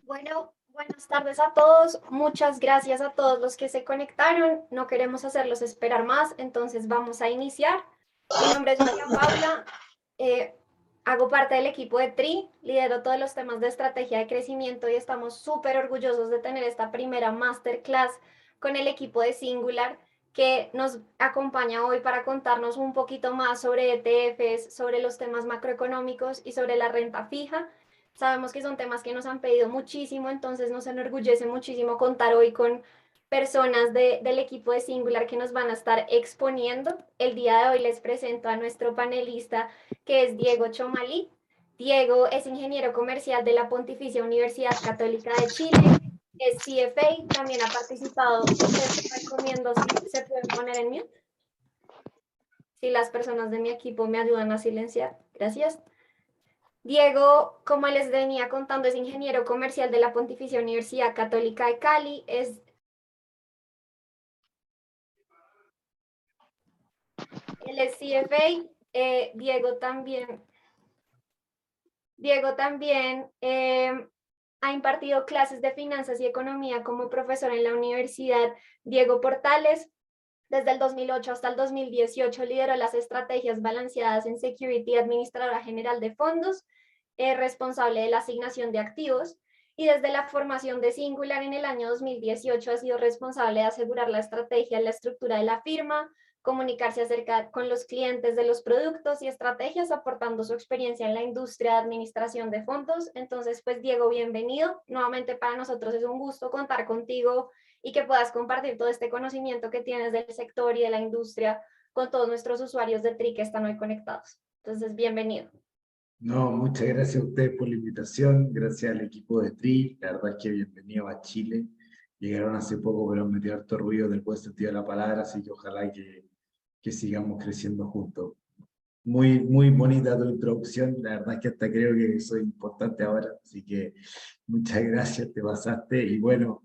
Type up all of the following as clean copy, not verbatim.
Bueno, buenas tardes a todos. Muchas gracias a todos los que se conectaron. No queremos hacerlos esperar más, entonces vamos a iniciar. Mi nombre es María Paula. eh, Hago parte del equipo de TRI, lidero todos los temas de estrategia de crecimiento y estamos súper orgullosos de tener esta primera masterclass con el equipo de Singular que nos acompaña hoy para contarnos un poquito más sobre ETFs, sobre los temas macroeconómicos y sobre la renta fija. Sabemos que son temas que nos han pedido muchísimo, entonces nos enorgullece muchísimo contar hoy con personas del equipo de Singular que nos van a estar exponiendo. El día de hoy les presento a nuestro panelista que es Diego Chomalí. Diego es ingeniero comercial de la Pontificia Universidad Católica de Chile, es CFA, también ha participado. Les recomiendo si se pueden poner en mute, si las personas de mi equipo me ayudan a silenciar. Gracias. Diego, como les venía contando, es ingeniero comercial de la Pontificia Universidad Católica de Cali. Él es CFA. Diego también ha impartido clases de finanzas y economía como profesor en la Universidad Diego Portales. Desde el 2008 hasta el 2018 lideró las estrategias balanceadas en Security, administradora general de fondos, responsable de la asignación de activos, y desde la formación de Singular en el año 2018 ha sido responsable de asegurar la estrategia y la estructura de la firma, comunicarse acerca con los clientes de los productos y estrategias, aportando su experiencia en la industria de administración de fondos. Entonces, pues Diego, bienvenido. Nuevamente para nosotros es un gusto contar contigo y que puedas compartir todo este conocimiento que tienes del sector y de la industria con todos nuestros usuarios de TRI que están hoy conectados. Entonces, bienvenido. No, muchas gracias a ustedes por la invitación, gracias al equipo de TRI, la verdad es que bienvenido a Chile. Llegaron hace poco, pero han metido harto ruido en el buen sentido de la palabra, así que ojalá que sigamos creciendo juntos. Muy, muy bonita tu introducción, la verdad es que hasta creo que soy importante ahora, así que muchas gracias, te pasaste. Y bueno,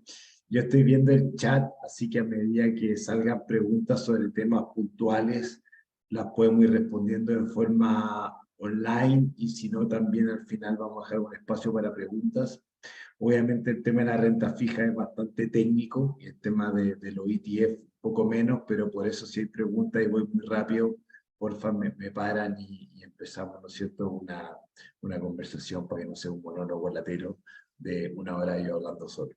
yo estoy viendo el chat, así que a medida que salgan preguntas sobre temas puntuales, las podemos ir respondiendo de forma online y si no, también al final vamos a dejar un espacio para preguntas. Obviamente el tema de la renta fija es bastante técnico y el tema de los ETF poco menos, pero por eso si hay preguntas y voy muy rápido, porfa me paran y empezamos, ¿no es cierto?, una conversación para que no sea un monólogo latero de una hora yo hablando solo.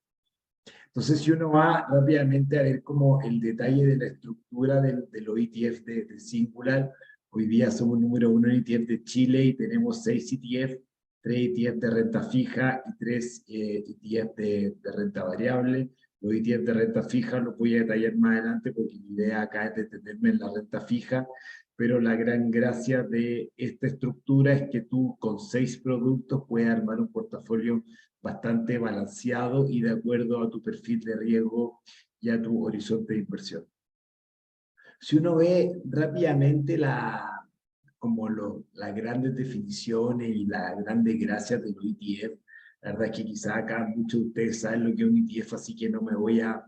Entonces, si uno va rápidamente a ver como el detalle de la estructura de los ETF de Singular, hoy día somos número uno en ETF de Chile y tenemos 6 ETF, 3 ETF de renta fija y 3 ETF de renta variable. Los ETF de renta fija los voy a detallar más adelante porque mi idea acá es detenerme en la renta fija, pero la gran gracia de esta estructura es que tú con 6 productos puedes armar un portafolio bastante balanceado y de acuerdo a tu perfil de riesgo y a tu horizonte de inversión. Si uno ve rápidamente las grandes definiciones y las grandes gracias de los ETF, la verdad es que quizás acá muchos de ustedes saben lo que es un ETF, así que no me voy a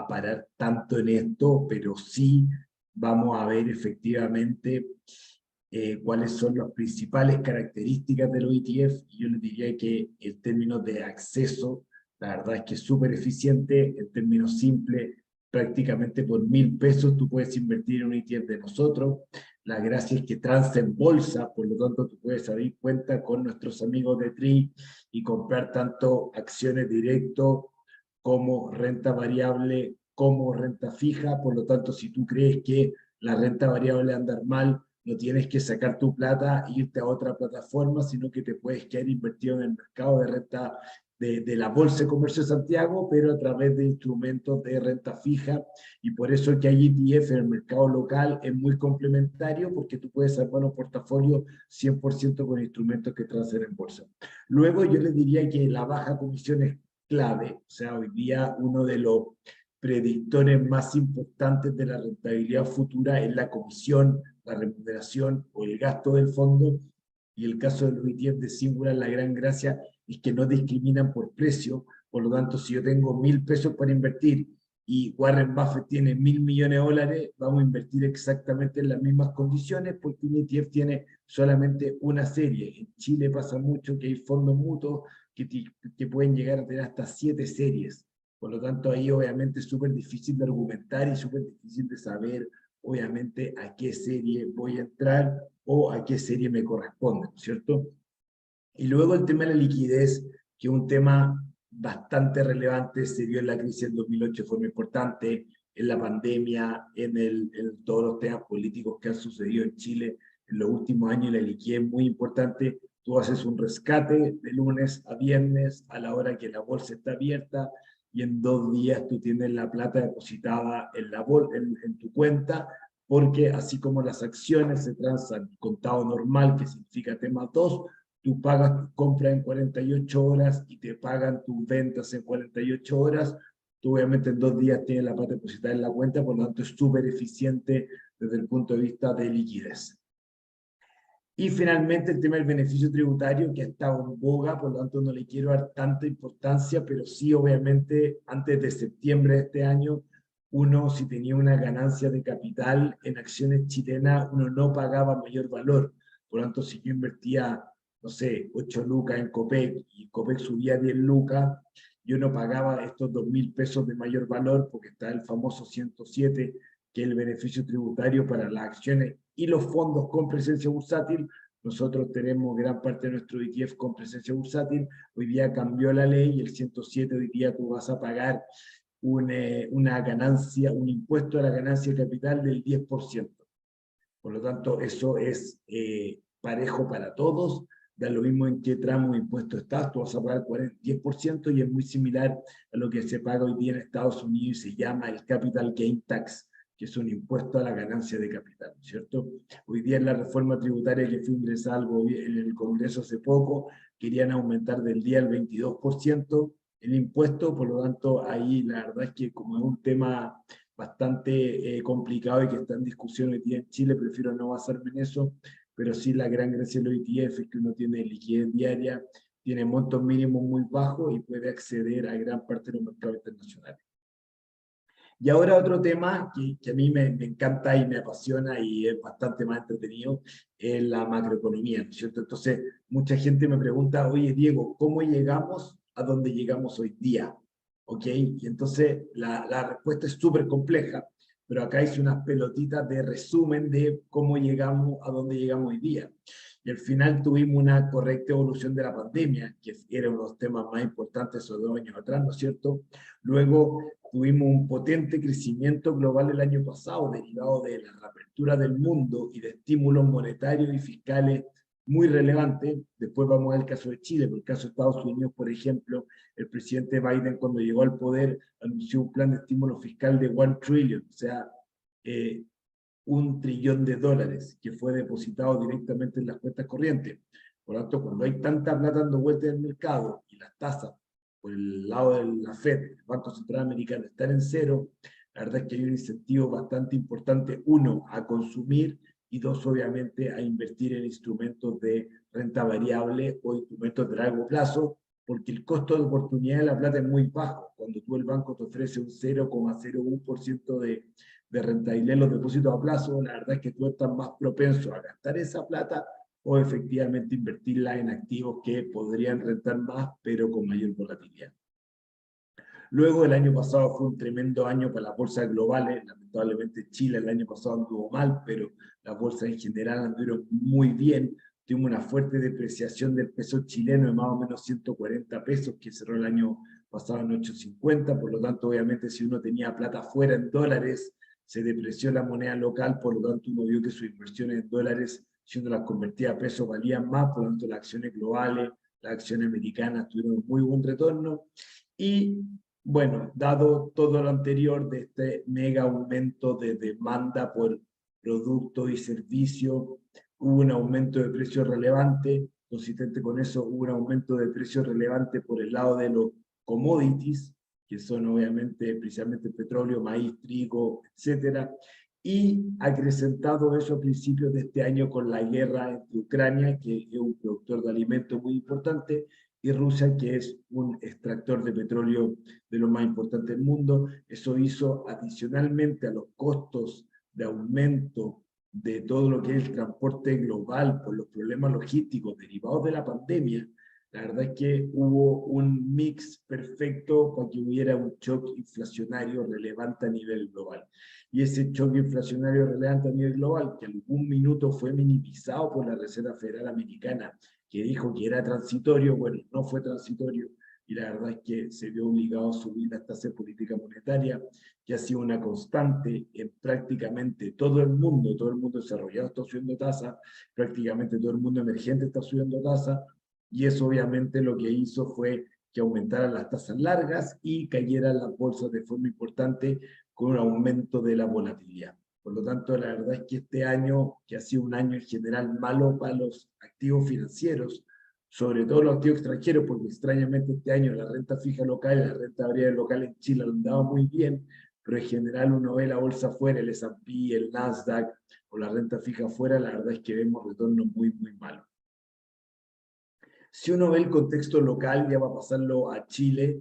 parar tanto en esto, pero sí vamos a ver efectivamente cuáles son las principales características de los ETF. Y yo les diría que en términos de acceso, la verdad es que es súper eficiente, en términos simples, prácticamente por 1.000 pesos tú puedes invertir en un ETF de nosotros. La gracia es que transa en bolsa, por lo tanto tú puedes abrir cuenta con nuestros amigos de TRI y comprar tanto acciones directo como renta variable, como renta fija. Por lo tanto, si tú crees que la renta variable anda mal, no tienes que sacar tu plata e irte a otra plataforma, sino que te puedes quedar invertido en el mercado de renta de la Bolsa de Comercio de Santiago, pero a través de instrumentos de renta fija, y por eso que hay ETF en el mercado local es muy complementario, porque tú puedes armar un portafolio 100% con instrumentos que transen en bolsa. Luego yo les diría que la baja comisión es clave, o sea, hoy día uno de los predictores más importantes de la rentabilidad futura es la comisión, la remuneración o el gasto del fondo, y el caso de los ETF de Singular, la gran gracia es que no discriminan por precio. Por lo tanto, si yo tengo 1.000 pesos para invertir y Warren Buffett tiene 1.000 millones de dólares, vamos a invertir exactamente en las mismas condiciones porque un ETF tiene solamente una serie. En Chile pasa mucho que hay fondos mutuos que pueden llegar a tener hasta 7 series. Por lo tanto, ahí obviamente es súper difícil de argumentar y súper difícil de saber, obviamente, a qué serie voy a entrar o a qué serie me corresponde, ¿no es cierto? Y luego el tema de la liquidez, que es un tema bastante relevante, se vio en la crisis del 2008 de forma importante, en la pandemia, en todos los temas políticos que han sucedido en Chile en los últimos años, la liquidez es muy importante. Tú haces un rescate de lunes a viernes a la hora que la bolsa está abierta y en 2 días tú tienes la plata depositada en tu cuenta, porque así como las acciones se transan contado normal, que significa tema 2, tú pagas tu compra en 48 horas y te pagan tus ventas en 48 horas, tú obviamente en 2 días tienes la plata depositada en la cuenta, por lo tanto es súper eficiente desde el punto de vista de liquidez. Y finalmente el tema del beneficio tributario, que ha estado en boga, por lo tanto no le quiero dar tanta importancia, pero sí obviamente antes de septiembre de este año, uno si tenía una ganancia de capital en acciones chilenas, uno no pagaba mayor valor. Por lo tanto, si yo invertía, no sé, 8 lucas en Copec y Copec subía 10 lucas, yo no pagaba estos 2.000 pesos de mayor valor porque está el famoso 107, que es el beneficio tributario para las acciones y los fondos con presencia bursátil. Nosotros tenemos gran parte de nuestro ETF con presencia bursátil. Hoy día cambió la ley y el 107 hoy día tú vas a pagar una ganancia, un impuesto a la ganancia de capital del 10%. Por lo tanto, eso es parejo para todos. Da lo mismo en qué tramo de impuesto estás, tú vas a pagar 10% y es muy similar a lo que se paga hoy día en Estados Unidos y se llama el Capital Gain Tax, que es un impuesto a la ganancia de capital, ¿cierto? Hoy día en la reforma tributaria que fue ingresada en el Congreso hace poco, querían aumentar del día al 22% el impuesto, por lo tanto, ahí la verdad es que como es un tema bastante complicado y que está en discusión hoy día en Chile, prefiero no basarme en eso, pero sí la gran gracia del ETF es que uno tiene liquidez diaria, tiene montos mínimos muy bajos y puede acceder a gran parte de los mercados internacionales. Y ahora otro tema que a mí me encanta y me apasiona y es bastante más entretenido, es la macroeconomía, ¿no es cierto? Entonces, mucha gente me pregunta, oye, Diego, ¿cómo llegamos a donde llegamos hoy día? ¿Ok? Y entonces la respuesta es súper compleja, pero acá hice unas pelotitas de resumen de cómo llegamos a donde llegamos hoy día. Y al final tuvimos una correcta evolución de la pandemia, que era uno de los temas más importantes esos 2 años atrás, ¿no es cierto? Luego tuvimos un potente crecimiento global el año pasado, derivado de la reapertura del mundo y de estímulos monetarios y fiscales muy relevantes. Después vamos al caso de Chile, por el caso de Estados Unidos, por ejemplo, el presidente Biden cuando llegó al poder anunció un plan de estímulo fiscal de 1 trillion, o sea, $1 trillón que fue depositado directamente en las cuentas corrientes. Por lo tanto, cuando hay tanta plata dando vueltas en el mercado y las tasas por el lado de la Fed, el Banco Central Americano, están en cero, la verdad es que hay un incentivo bastante importante, uno, a consumir y dos, obviamente, a invertir en instrumentos de renta variable o instrumentos de largo plazo, porque el costo de oportunidad de la plata es muy bajo. Cuando tú el banco te ofrece un 0,01% de rentabilidad en los depósitos a plazo, la verdad es que tú estás más propenso a gastar esa plata o efectivamente invertirla en activos que podrían rentar más, pero con mayor volatilidad. Luego, el año pasado fue un tremendo año para las bolsas globales. Lamentablemente Chile el año pasado anduvo mal, pero las bolsas en general anduvieron muy bien. Tuvimos una fuerte depreciación del peso chileno de más o menos 140 pesos, que cerró el año pasado en 8.50. Por lo tanto, obviamente, si uno tenía plata fuera en dólares, se depreció la moneda local, por lo tanto uno vio que sus inversiones en dólares, si uno las convertía a pesos, valían más, por lo tanto las acciones globales, las acciones americanas tuvieron un muy buen retorno. Y bueno, dado todo lo anterior de este mega aumento de demanda por productos y servicios, hubo un aumento de precios relevante, consistente con eso hubo un aumento de precios relevante por el lado de los commodities, que son obviamente principalmente petróleo, maíz, trigo, etcétera, y acrecentado eso a principios de este año con la guerra entre Ucrania, que es un productor de alimentos muy importante, y Rusia, que es un extractor de petróleo de lo más importante del mundo. Eso hizo adicionalmente a los costos de aumento de todo lo que es el transporte global por los problemas logísticos derivados de la pandemia, la verdad es que hubo un mix perfecto para que hubiera un shock inflacionario relevante a nivel global. Y ese shock inflacionario relevante a nivel global, que algún minuto fue minimizado por la Reserva Federal Americana, que dijo que era transitorio, bueno, no fue transitorio, y la verdad es que se vio obligado a subir las tasas de política monetaria, que ha sido una constante en prácticamente todo el mundo desarrollado está subiendo tasas, prácticamente todo el mundo emergente está subiendo tasas, y eso obviamente lo que hizo fue que aumentaran las tasas largas y cayeran las bolsas de forma importante con un aumento de la volatilidad. Por lo tanto, la verdad es que este año, que ha sido un año en general malo para los activos financieros, sobre todo los activos extranjeros, porque extrañamente este año la renta fija local y la renta variable local en Chile han dado muy bien, pero en general uno ve la bolsa afuera, el S&P, el Nasdaq o la renta fija afuera, la verdad es que vemos retornos muy, muy malos. Si uno ve el contexto local, ya va a pasarlo a Chile,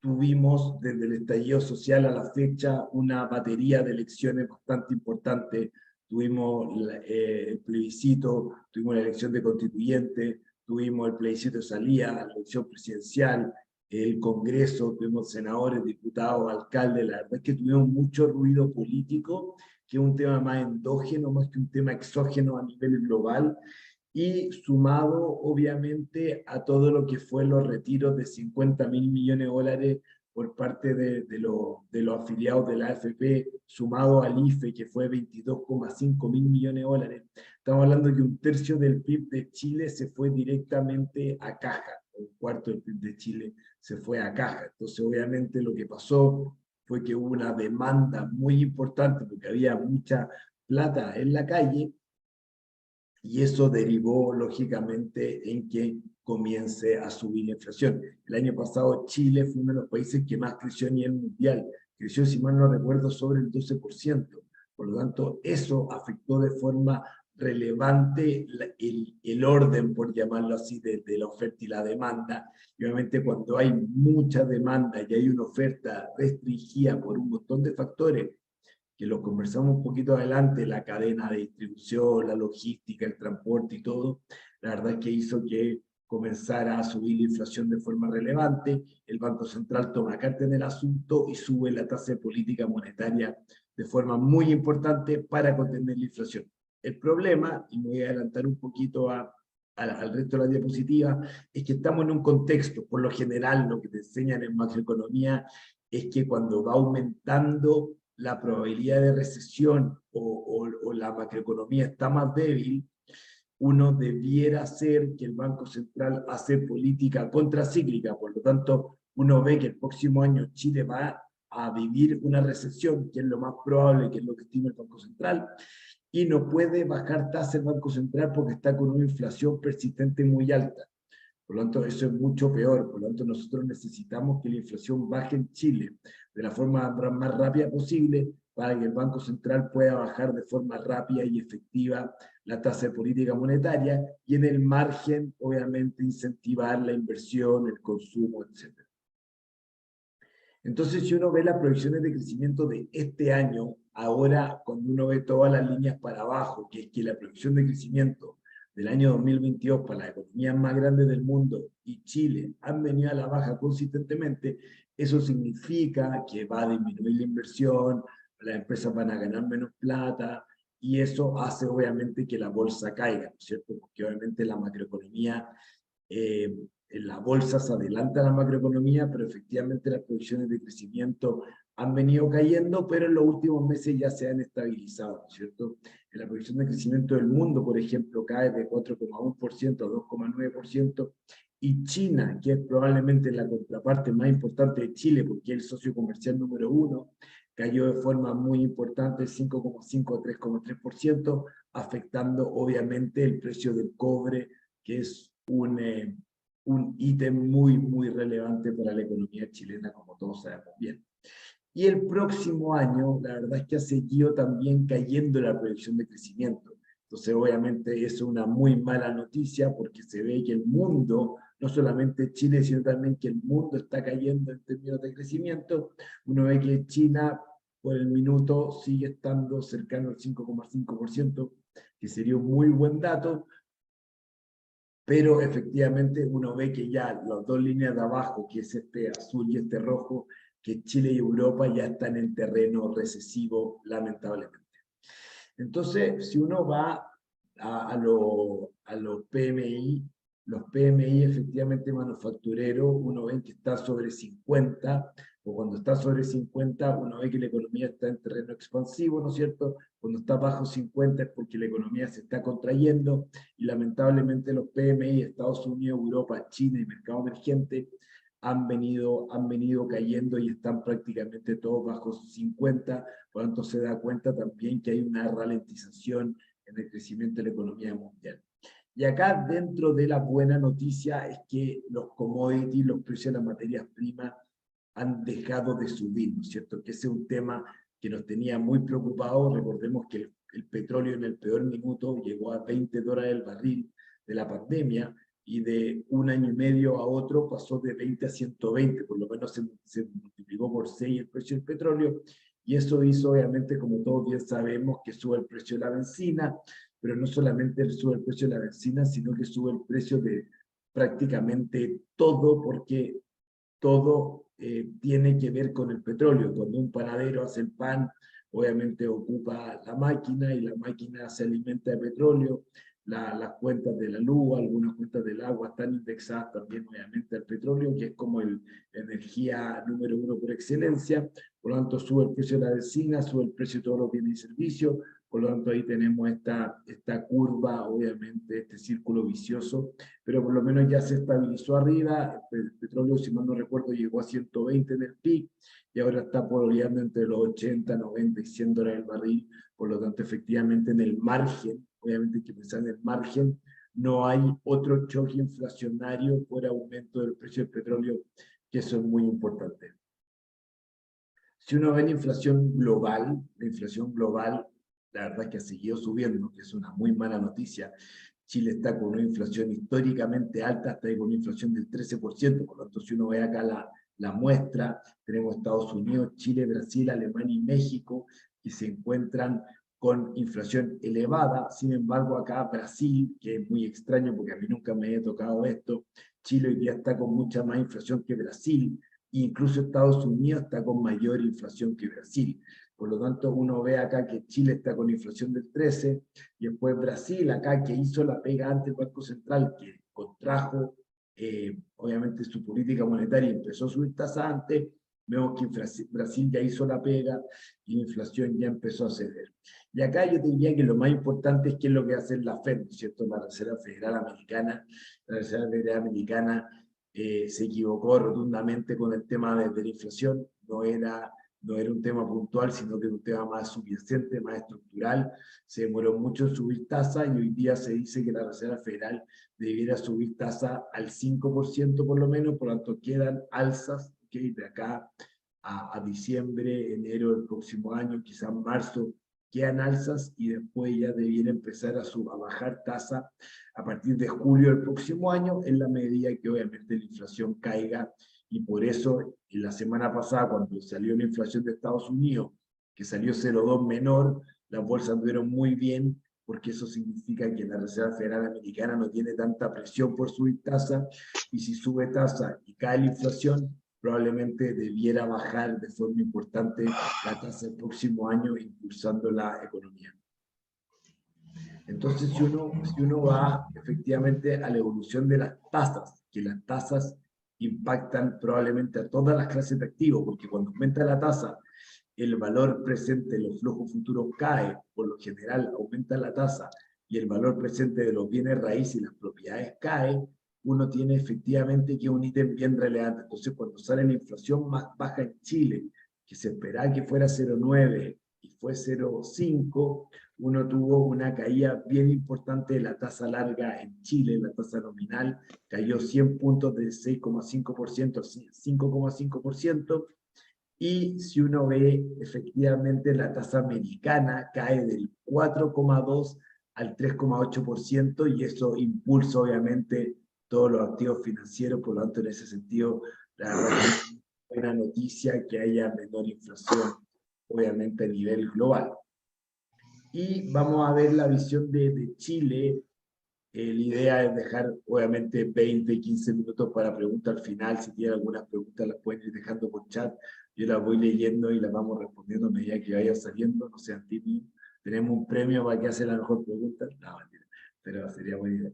tuvimos desde el estallido social a la fecha una batería de elecciones bastante importante. Tuvimos el plebiscito, tuvimos la elección de constituyente, tuvimos el plebiscito de salida, la elección presidencial, el Congreso, tuvimos senadores, diputados, alcaldes. La verdad es que tuvimos mucho ruido político, que es un tema más endógeno, más que un tema exógeno a nivel global, y sumado obviamente a todo lo que fue los retiros de 50.000 millones de dólares por parte de los afiliados de la AFP, sumado al IFE, que fue 22,5 mil millones de dólares. Estamos hablando que un tercio del PIB de Chile se fue directamente a caja, un cuarto del PIB de Chile se fue a caja. Entonces, obviamente, lo que pasó fue que hubo una demanda muy importante, porque había mucha plata en la calle, y eso derivó lógicamente en que comience a subir la inflación. El año pasado Chile fue uno de los países que más creció a nivel mundial, creció, si mal no recuerdo, sobre el 12%. Por lo tanto, eso afectó de forma relevante el orden, por llamarlo así, de la oferta y la demanda. Y obviamente cuando hay mucha demanda y hay una oferta restringida por un montón de factores, que lo conversamos un poquito adelante, la cadena de distribución, la logística, el transporte y todo, la verdad es que hizo que comenzara a subir la inflación de forma relevante. El Banco Central toma carta en el asunto y sube la tasa de política monetaria de forma muy importante para contener la inflación. El problema, y me voy a adelantar un poquito al resto de la diapositiva, es que estamos en un contexto, por lo general, lo que te enseñan en macroeconomía es que cuando va aumentando la probabilidad de recesión o la macroeconomía está más débil, uno debiera hacer que el Banco Central hace política contracíclica. Por lo tanto, uno ve que el próximo año Chile va a vivir una recesión, que es lo más probable, que es lo que estima el Banco Central, y no puede bajar tasa el Banco Central porque está con una inflación persistente muy alta. Por lo tanto, eso es mucho peor. Por lo tanto, nosotros necesitamos que la inflación baje en Chile de la forma más rápida posible para que el Banco Central pueda bajar de forma rápida y efectiva la tasa de política monetaria y en el margen, obviamente, incentivar la inversión, el consumo, etc. Entonces, si uno ve las proyecciones de crecimiento de este año, ahora cuando uno ve todas las líneas para abajo, que es que la proyección de crecimiento del año 2022 para las economías más grandes del mundo y Chile han venido a la baja consistentemente, eso significa que va a disminuir la inversión, las empresas van a ganar menos plata, y eso hace obviamente que la bolsa caiga, ¿no es cierto? Porque obviamente la macroeconomía, en la bolsa se adelanta a la macroeconomía, pero efectivamente las proyecciones de crecimiento han venido cayendo, pero en los últimos meses ya se han estabilizado, ¿no es cierto? En la proyección de crecimiento del mundo, por ejemplo, cae de 4,1% a 2,9%, y China, que es probablemente la contraparte más importante de Chile, porque es el socio comercial número uno, cayó de forma muy importante, 5,5 a 3,3%, afectando obviamente el precio del cobre, que es un ítem muy, muy relevante para la economía chilena, como todos sabemos bien. Y el próximo año, la verdad es que ha seguido también cayendo la proyección de crecimiento. Entonces, obviamente, eso es una muy mala noticia porque se ve que el mundo, no solamente Chile, sino también que el mundo está cayendo en términos de crecimiento. Uno ve que China por el minuto sigue estando cercano al 5,5%, que sería un muy buen dato, pero efectivamente uno ve que ya las dos líneas de abajo, que es este azul y este rojo, que Chile y Europa ya están en terreno recesivo, lamentablemente. Entonces, si uno va a los PMI efectivamente manufactureros, uno ve que está sobre 50, o cuando está sobre 50, uno ve que la economía está en terreno expansivo, ¿no es cierto? Cuando está bajo 50 es porque la economía se está contrayendo, y lamentablemente los PMI de Estados Unidos, Europa, China y mercado emergente han venido cayendo y están prácticamente todos bajo 50, por lo tanto se da cuenta también que hay una ralentización en el crecimiento de la economía mundial. Y acá dentro de la buena noticia es que los commodities, los precios de las materias primas han dejado de subir, ¿no es cierto? Que ese es un tema que nos tenía muy preocupados. Recordemos que el petróleo en el peor minuto llegó a $20 el barril de la pandemia, y de un año y medio a otro pasó de 20 a 120, por lo menos se multiplicó por 6 el precio del petróleo, y eso hizo obviamente, como todos bien sabemos, que sube el precio de la benzina, pero no solamente sube el precio de la benzina, sino que sube el precio de prácticamente todo, porque todo tiene que ver con el petróleo. Cuando un panadero hace el pan, obviamente ocupa la máquina, y la máquina se alimenta de petróleo. Las cuentas de la luz, algunas cuentas del agua están indexadas también obviamente al petróleo, que es como la energía número uno por excelencia. Por lo tanto, sube el precio de la benzina, sube el precio de todos los bienes y servicios. Por lo tanto, ahí tenemos esta curva, obviamente, este círculo vicioso, pero por lo menos ya se estabilizó arriba. El petróleo, si mal no recuerdo, llegó a 120 en el pic, y ahora está pololeando entre los 80, 90 y $100 el barril. Por lo tanto, efectivamente, en el margen, obviamente hay que pensar en el margen, no hay otro choque inflacionario por aumento del precio del petróleo, que eso es muy importante. Si uno ve la inflación global, la verdad es que ha seguido subiendo, que es una muy mala noticia. Chile está con una inflación históricamente alta, está con una inflación del 13%, por lo tanto, si uno ve acá la muestra, tenemos Estados Unidos, Chile, Brasil, Alemania y México, que se encuentran con inflación elevada. Sin embargo, acá Brasil, que es muy extraño porque a mí nunca me he tocado esto, Chile hoy día está con mucha más inflación que Brasil, e incluso Estados Unidos está con mayor inflación que Brasil. Por lo tanto, uno ve acá que Chile está con inflación del 13, y después Brasil, acá, que hizo la pega ante el Banco Central, que contrajo obviamente su política monetaria y empezó a subir tasas antes. Vemos que Brasil ya hizo la pega y la inflación ya empezó a ceder. Y acá yo te diría que lo más importante es qué es lo que hace la Fed, ¿no es cierto? La Reserva Federal Americana. La Reserva Federal Americana se equivocó rotundamente con el tema de la inflación. No era un tema puntual, sino que era un tema más subyacente, más estructural. Se demoró mucho en subir tasa, y hoy día se dice que la Reserva Federal debiera subir tasa al 5% por lo menos. Por lo tanto, quedan alzas, ¿okay? De acá a diciembre, enero del próximo año, quizás marzo, quedan alzas, y después ya debiera empezar a bajar tasa a partir de julio del próximo año, en la medida que obviamente la inflación caiga. Y por eso, en la semana pasada, cuando salió la inflación de Estados Unidos, que salió 0,2 menor, las bolsas anduvieron muy bien, porque eso significa que la Reserva Federal Americana no tiene tanta presión por subir tasa, y si sube tasa y cae la inflación, probablemente debiera bajar de forma importante la tasa el próximo año, impulsando la economía. Entonces, si uno va efectivamente a la evolución de las tasas, que las tasas impactan probablemente a todas las clases de activos, porque cuando aumenta la tasa, el valor presente de los flujos futuros cae. Por lo general aumenta la tasa y el valor presente de los bienes raíces y las propiedades cae. Uno tiene efectivamente que un ítem bien relevante. Entonces, cuando sale la inflación más baja en Chile, que se esperaba que fuera 0,9 y fue 0,5, uno tuvo una caída bien importante de la tasa larga en Chile. La tasa nominal cayó 100 puntos del 6,5% a 5,5%, y si uno ve efectivamente la tasa americana cae del 4,2 al 3,8%, y eso impulsa obviamente todos los activos financieros. Por lo tanto, en ese sentido, la verdad que es buena noticia que haya menor inflación obviamente a nivel global. Y vamos a ver la visión de Chile. La idea es dejar, obviamente, 20, 15 minutos para preguntas al final. Si tienen algunas preguntas, las pueden ir dejando por chat. Yo las voy leyendo y las vamos respondiendo a medida que vaya saliendo. No sean tímidos. Tenemos un premio para que hace la mejor pregunta. No, mentira, pero sería buena idea.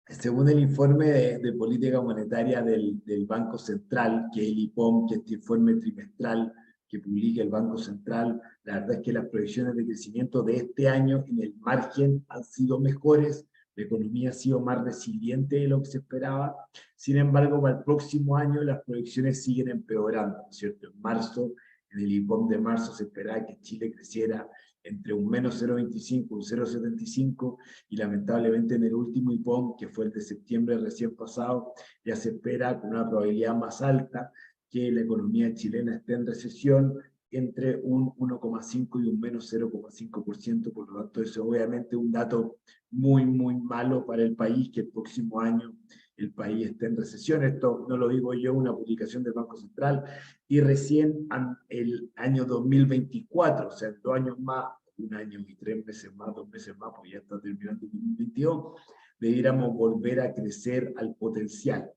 Según el informe de política monetaria del Banco Central, que es el IPOM, que es este informe trimestral que publica el Banco Central, la verdad es que las proyecciones de crecimiento de este año en el margen han sido mejores, la economía ha sido más resiliente de lo que se esperaba. Sin embargo, para el próximo año las proyecciones siguen empeorando, ¿no es cierto? En marzo, en el IPOM de marzo se esperaba que Chile creciera entre un menos 0,25 y un 0,75, y lamentablemente en el último IPOM, que fue el de septiembre recién pasado, ya se espera con una probabilidad más alta que la economía chilena esté en recesión entre un 1,5 y un menos 0,5%, por lo tanto eso obviamente es un dato muy, muy malo para el país, que el próximo año el país esté en recesión. Esto no lo digo yo, una publicación del Banco Central, y recién el año 2024, o sea, en 2 años más, 1 año y 3 meses más, 2 meses más, pues ya está terminando el 2022, debiéramos volver a crecer al potencial,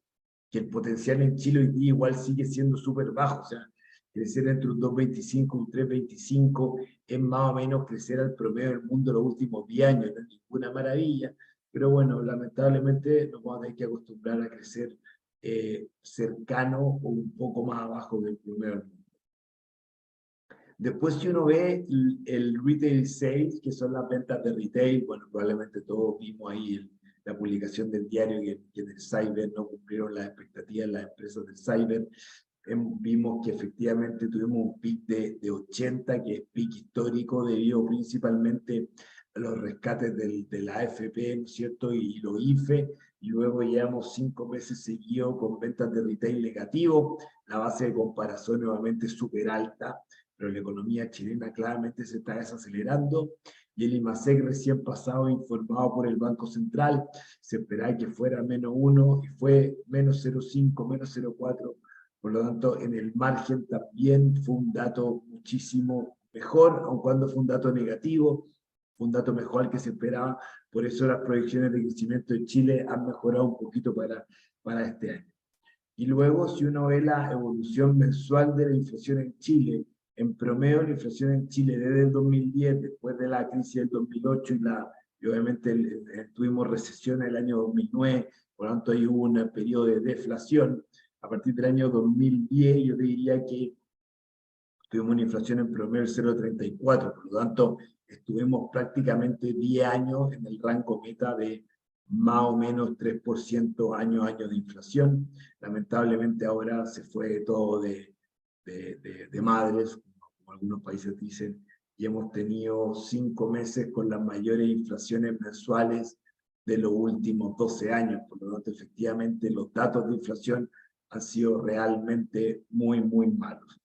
que el potencial en Chile hoy día igual sigue siendo súper bajo, o sea, crecer entre un 2,25 y un 3,25 es más o menos crecer al promedio del mundo los últimos 10 años, no es ninguna maravilla, pero bueno, lamentablemente nos vamos a tener que acostumbrar a crecer cercano o un poco más abajo del promedio del mundo. Después, si uno ve el retail sales, que son las ventas de retail, bueno, probablemente todos vimos ahí la publicación del diario que en el cyber no cumplieron las expectativas de las empresas del cyber. Vimos que efectivamente tuvimos un pic de 80, que es pic histórico, debido principalmente a los rescates de la AFP, ¿no es cierto?, y los IFE, y luego llevamos 5 meses seguidos con ventas de retail negativo. La base de comparación nuevamente es súper alta, pero la economía chilena claramente se está desacelerando, y el IMASEC recién pasado, informado por el Banco Central, se esperaba que fuera -1 y fue menos 0,5, menos 0,4, por lo tanto en el margen también fue un dato muchísimo mejor, aun cuando fue un dato negativo, fue un dato mejor al que se esperaba, por eso las proyecciones de crecimiento de Chile han mejorado un poquito para este año. Y luego, si uno ve la evolución mensual de la inflación en Chile, en promedio la inflación en Chile desde el 2010, después de la crisis del 2008 y obviamente tuvimos recesión en el año 2009, por lo tanto ahí hubo un periodo de deflación. A partir del año 2010 yo diría que tuvimos una inflación en promedio del 0,34, por lo tanto estuvimos prácticamente 10 años en el rango meta de más o menos 3% año a año de inflación. Lamentablemente ahora se fue todo de madres, como algunos países dicen, y hemos tenido 5 meses con las mayores inflaciones mensuales de los últimos 12 años. Por lo tanto, efectivamente, los datos de inflación han sido realmente muy, muy malos.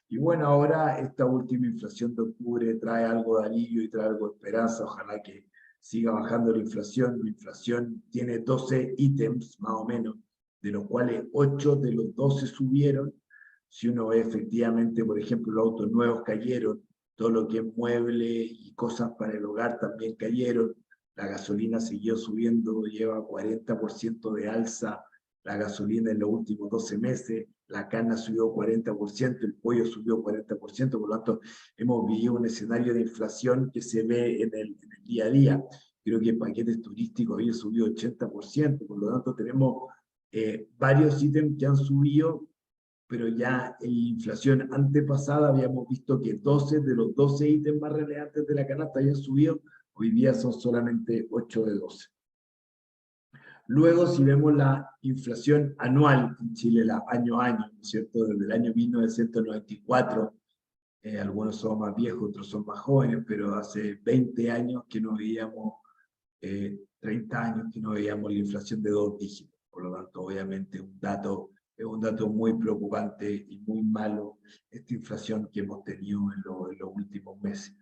Y bueno, ahora esta última inflación de octubre trae algo de alivio y trae algo de esperanza. Ojalá que siga bajando la inflación. La inflación tiene 12 ítems, más o menos, de los cuales 8 de los 12 subieron. Si uno ve efectivamente, por ejemplo, los autos nuevos cayeron, todo lo que es mueble y cosas para el hogar también cayeron, la gasolina siguió subiendo, lleva 40% de alza la gasolina en los últimos 12 meses, la carne subió 40%, el pollo subió 40%, por lo tanto hemos vivido un escenario de inflación que se ve en el día a día. Creo que paquetes turísticos habían subido 80%, por lo tanto tenemos varios ítems que han subido, pero ya en la inflación antepasada habíamos visto que 12 de los 12 ítems más relevantes de la canasta habían subido, hoy día son solamente 8 de 12. Luego, si vemos la inflación anual en Chile, año a año, ¿no es cierto?, desde el año 1994, algunos son más viejos, otros son más jóvenes, pero hace 20 años que no veíamos, 30 años que no veíamos la inflación de 2 dígitos. Por lo tanto, obviamente, es un dato muy preocupante y muy malo esta inflación que hemos tenido en los últimos meses.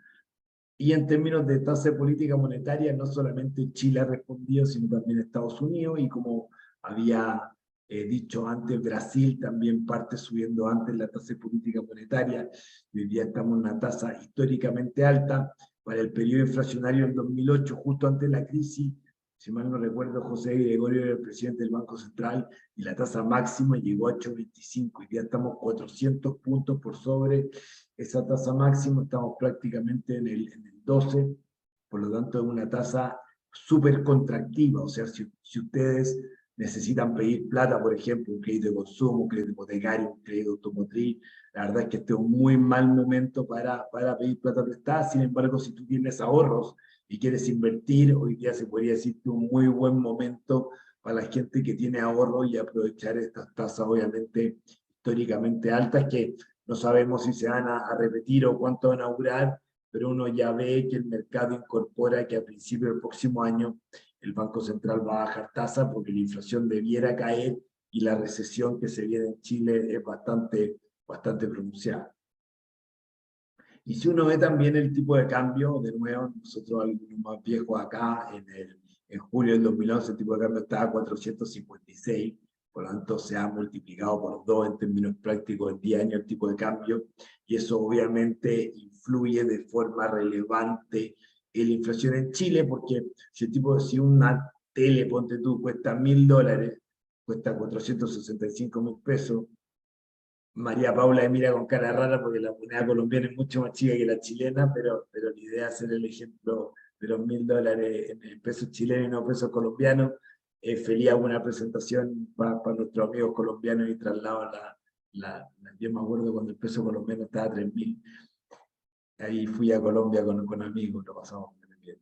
Y en términos de tasa de política monetaria, no solamente Chile ha respondido, sino también Estados Unidos, y como había dicho antes, Brasil también parte subiendo antes la tasa de política monetaria, y hoy día estamos en una tasa históricamente alta. Para el periodo inflacionario en 2008, justo antes de la crisis, si mal no recuerdo, José Gregorio era el presidente del Banco Central y la tasa máxima llegó a 8,25, y ya estamos 400 puntos por sobre esa tasa máxima, estamos prácticamente en el 12, por lo tanto es una tasa súper contractiva. O sea, si ustedes necesitan pedir plata, por ejemplo, un crédito de consumo, un crédito hipotecario, un crédito automotriz, la verdad es que este es un muy mal momento para pedir plata prestada. Sin embargo, si tú tienes ahorros y quieres invertir, hoy día se podría decir que es un muy buen momento para la gente que tiene ahorro y aprovechar estas tasas obviamente históricamente altas, que no sabemos si se van a repetir o cuánto van a durar, pero uno ya ve que el mercado incorpora que a principios del próximo año el Banco Central va a bajar tasa porque la inflación debiera caer y la recesión que se viene en Chile es bastante pronunciada. Y si uno ve también el tipo de cambio, de nuevo, nosotros algunos más viejos acá, en julio del 2011 el tipo de cambio estaba a 456, por lo tanto se ha multiplicado por 2 en términos prácticos en 10 años el tipo de cambio, y eso obviamente influye de forma relevante en la inflación en Chile, porque si una tele, ponte tú, cuesta $1.000, cuesta 465.000 pesos, María Paula me mira con cara rara porque la moneda colombiana es mucho más chica que la chilena, pero la idea es hacer el ejemplo de los $1.000 en pesos chilenos y no pesos colombianos. Feliz hago una presentación para nuestros amigos colombianos y traslado yo me acuerdo cuando el peso colombiano estaba a 3.000. Ahí fui a Colombia con amigos, lo pasamos muy bien.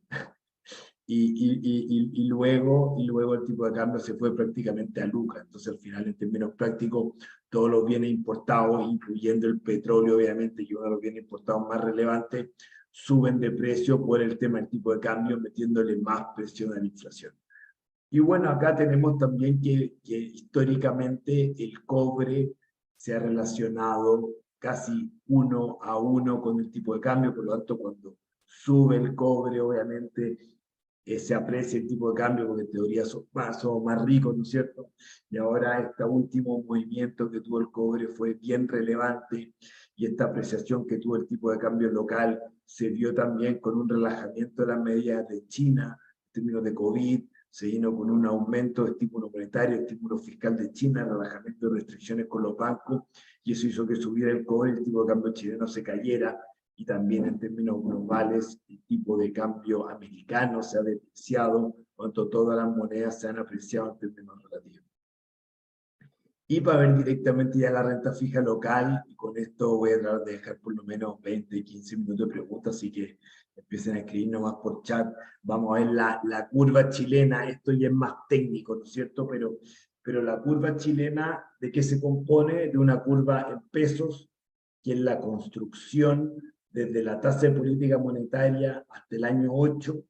Y luego el tipo de cambio se fue prácticamente a lucas. Entonces, al final, en términos prácticos, todos los bienes importados, incluyendo el petróleo, obviamente, que uno de los bienes importados más relevantes, suben de precio por el tema del tipo de cambio, metiéndole más presión a la inflación. Y bueno, acá tenemos también que históricamente el cobre se ha relacionado casi 1 a 1 con el tipo de cambio, por lo tanto, cuando sube el cobre, obviamente, se aprecia el tipo de cambio, porque en teoría somos más ricos, ¿no es cierto? Y ahora este último movimiento que tuvo el cobre fue bien relevante, y esta apreciación que tuvo el tipo de cambio local se vio también con un relajamiento de las medidas de China en términos de COVID, se vino con un aumento de estímulo monetario, estímulo fiscal de China, relajamiento de restricciones con los bancos, y eso hizo que subiera el cobre y el tipo de cambio chileno se cayera, y también en términos globales el tipo de cambio americano se ha depreciado, cuando todas las monedas se han apreciado en términos relativos. Y para ver directamente ya la renta fija local, y con esto voy a tratar de dejar por lo menos 20, 15 minutos de preguntas, así que empiecen a escribir nomás por chat. Vamos a ver la curva chilena. Esto ya es más técnico, ¿no es cierto? Pero la curva chilena, ¿de qué se compone? De una curva en pesos, que es la construcción desde la tasa de política monetaria hasta el año 8.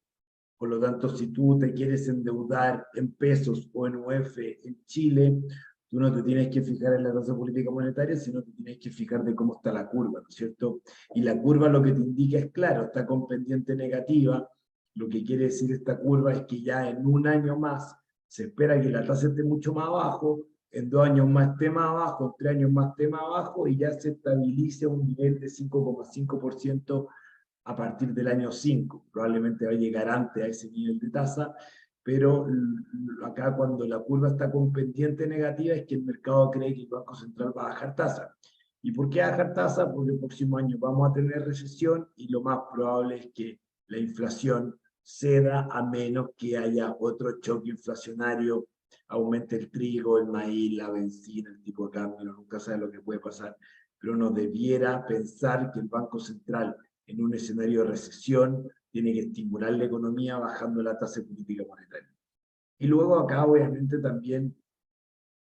Por lo tanto, si tú te quieres endeudar en pesos o en UF en Chile, tú no te tienes que fijar en la tasa política monetaria, sino te tienes que fijar de cómo está la curva, ¿no es cierto? Y la curva lo que te indica es, claro, está con pendiente negativa. Lo que quiere decir esta curva es que ya en un año más se espera que la tasa esté mucho más abajo, en 2 años más esté más abajo, en 3 años más esté más abajo, y ya se estabilice a un nivel de 5,5% a partir del año 5. Probablemente va a llegar antes a ese nivel de tasa, pero acá cuando la curva está con pendiente negativa es que el mercado cree que el Banco Central va a bajar tasa. ¿Y por qué bajar tasa? Porque el próximo año vamos a tener recesión, y lo más probable es que la inflación ceda, a menos que haya otro choque inflacionario, aumente el trigo, el maíz, la benzina, el tipo de cambio, nunca sabe lo que puede pasar, pero uno debiera pensar que el Banco Central, en un escenario de recesión, tiene que estimular la economía bajando la tasa de política monetaria. Y luego acá, obviamente, también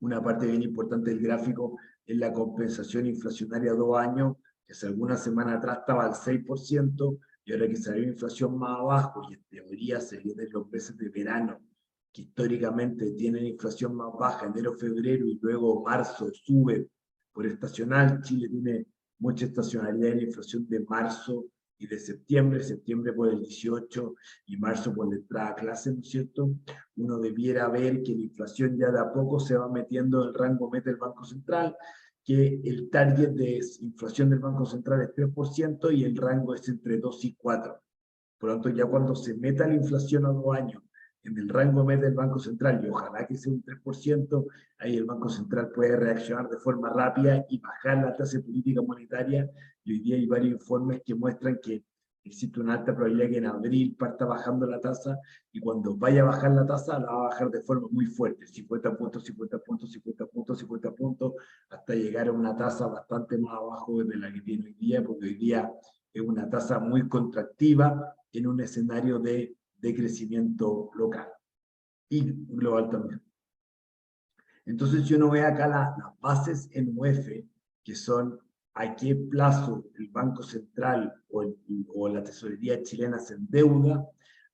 una parte bien importante del gráfico es la compensación inflacionaria a 2 años, que hace algunas semanas atrás estaba al 6%, y ahora que salió inflación más abajo, y en teoría se vienen los meses de verano, que históricamente tienen inflación más baja, enero, febrero, y luego marzo sube por estacional. Chile tiene mucha estacionalidad en la inflación de marzo y de septiembre por el 18 y marzo por la entrada a clase, ¿no es cierto? Uno debiera ver que la inflación ya de a poco se va metiendo en el rango meta del Banco Central, que el target de inflación del Banco Central es 3% y el rango es entre 2 y 4. Por lo tanto, ya cuando se meta la inflación a 2 años en el rango medio del Banco Central, y ojalá que sea un 3%, ahí el Banco Central puede reaccionar de forma rápida y bajar la tasa de política monetaria. Y hoy día hay varios informes que muestran que existe una alta probabilidad que en abril parta bajando la tasa, y cuando vaya a bajar la tasa, la va a bajar de forma muy fuerte, 50 puntos, 50 puntos, 50 puntos, 50 puntos, hasta llegar a una tasa bastante más abajo de la que tiene hoy día, porque hoy día es una tasa muy contractiva en un escenario de crecimiento local y global también. Entonces, si uno ve acá las bases en UEF, que son a qué plazo el Banco Central o la Tesorería chilena se endeuda,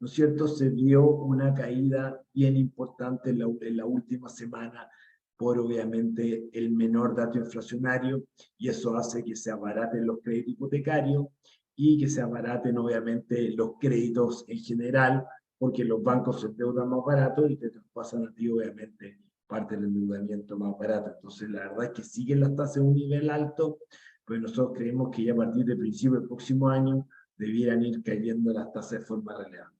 ¿no es cierto? Se vio una caída bien importante en la última semana por, obviamente, el menor dato inflacionario, y eso hace que se abaraten los créditos hipotecarios y que se abaraten, obviamente, los créditos en general, porque los bancos se endeudan más barato y te traspasan a ti, obviamente, parte del endeudamiento más barato. Entonces, la verdad es que siguen las tasas en un nivel alto, pues nosotros creemos que ya a partir del principio del próximo año debieran ir cayendo las tasas de forma relevante.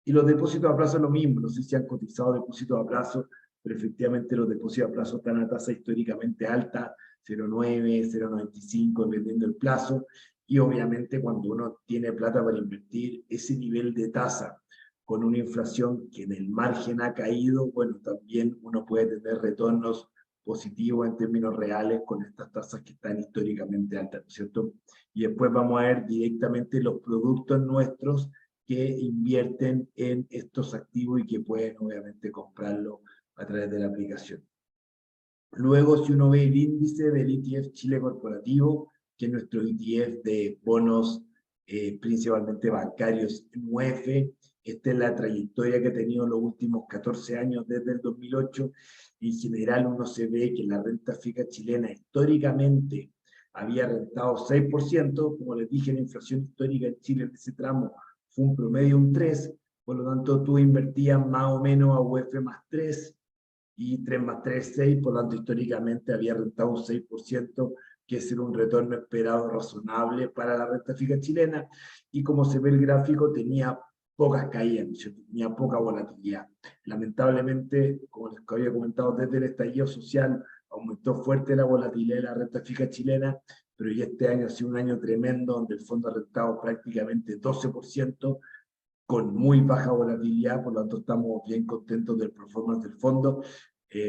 Y los depósitos a plazo es lo mismo, no sé si han cotizado depósitos a plazo, pero efectivamente los depósitos a plazo están a tasa históricamente alta, 0,9, 0,95, dependiendo del plazo, y obviamente cuando uno tiene plata para invertir, ese nivel de tasa con una inflación que en el margen ha caído, bueno, también uno puede tener retornos positivos en términos reales con estas tasas que están históricamente altas, ¿no es cierto? Y después vamos a ver directamente los productos nuestros que invierten en estos activos y que pueden obviamente comprarlo a través de la aplicación. Luego, si uno ve el índice del ETF Chile Corporativo, que es nuestro ETF de bonos principalmente bancarios en UEF, esta es la trayectoria que ha tenido los últimos 14 años desde el 2008. En general uno se ve que la renta fija chilena históricamente había rentado 6%, como les dije, la inflación histórica en Chile en ese tramo fue un promedio un 3%, por lo tanto tú invertías más o menos a UEF más 3, y 3 más 3, 6, por lo tanto históricamente había rentado un 6%, que es un retorno esperado razonable para la renta fija chilena, y como se ve el gráfico, tenía pocas caídas, tenía poca volatilidad. Lamentablemente, como les había comentado, desde el estallido social aumentó fuerte la volatilidad de la renta fija chilena, pero ya este año ha sido un año tremendo, donde el fondo ha rentado prácticamente 12%, con muy baja volatilidad, por lo tanto estamos bien contentos del performance del fondo.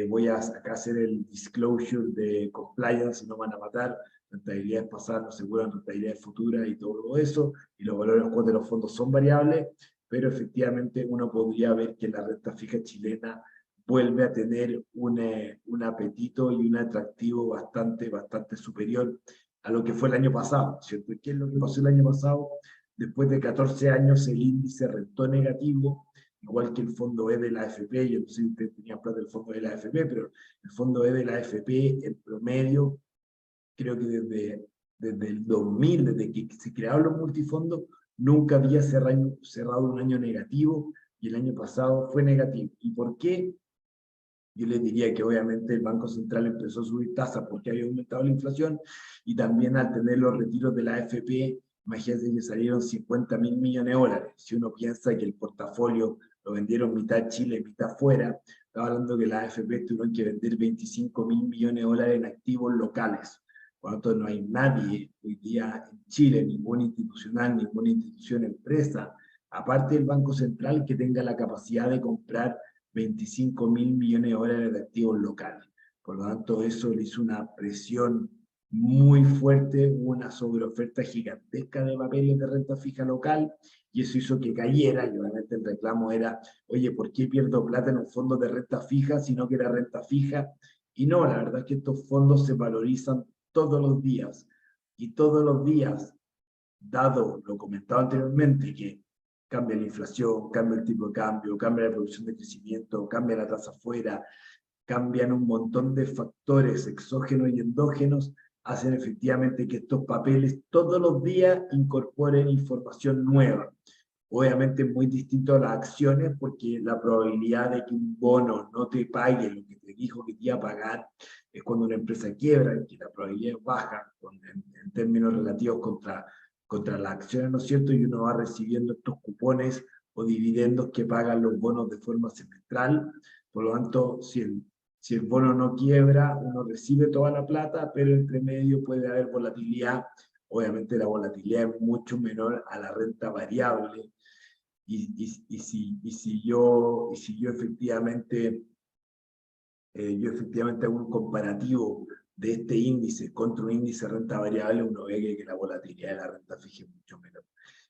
Voy a acá hacer el disclosure de compliance, no van a matar, rentabilidades pasadas no aseguran rentabilidades futuras y todo eso, y los valores de los fondos son variables, pero efectivamente uno podría ver que la renta fija chilena vuelve a tener un apetito y un atractivo bastante superior a lo que fue el año pasado, ¿cierto? ¿Qué es lo que pasó el año pasado? Después de 14 años el índice rentó negativo, igual que el fondo E de la AFP. Yo no sé si usted tenía plata del fondo E de la AFP, pero el fondo E de la AFP, el promedio, creo que desde el 2000, desde que se crearon los multifondos, nunca había cerrado un año negativo, y el año pasado fue negativo. ¿Y por qué? Yo les diría que obviamente el Banco Central empezó a subir tasas porque había aumentado la inflación, y también al tener los retiros de la AFP, imagínense que salieron 50.000 millones de dólares. Si uno piensa que el portafolio lo vendieron mitad Chile, mitad fuera, estaba hablando que la AFP tuvieron que vender 25.000 millones de dólares en activos locales. Por lo tanto, no hay nadie hoy día en Chile, ninguna institucional, ninguna institución, empresa, aparte del Banco Central, que tenga la capacidad de comprar 25.000 millones de dólares de activos locales. Por lo tanto, eso le hizo una presión muy fuerte, una sobreoferta gigantesca de papeles de renta fija local, y eso hizo que cayera, y obviamente el reclamo era, oye, ¿por qué pierdo plata en un fondo de renta fija si no que era renta fija? Y no, la verdad es que estos fondos se valorizan todos los días, y todos los días, dado lo comentado anteriormente, que cambia la inflación, cambia el tipo de cambio, cambia la producción de crecimiento, cambia la tasa afuera, cambian un montón de factores exógenos y endógenos, hacen efectivamente que estos papeles todos los días incorporen información nueva. Obviamente es muy distinto a las acciones porque la probabilidad de que un bono no te pague lo que te dijo que te iba a pagar es cuando una empresa quiebra, que la probabilidad es baja en términos relativos contra las acciones, ¿no es cierto? Y uno va recibiendo estos cupones o dividendos que pagan los bonos de forma semestral. Por lo tanto, si el bono no quiebra, uno recibe toda la plata, pero entre medio puede haber volatilidad. Obviamente la volatilidad es mucho menor a la renta variable. Si yo efectivamente, hago un comparativo de este índice contra un índice de renta variable, uno ve que la volatilidad de la renta fija es mucho menor.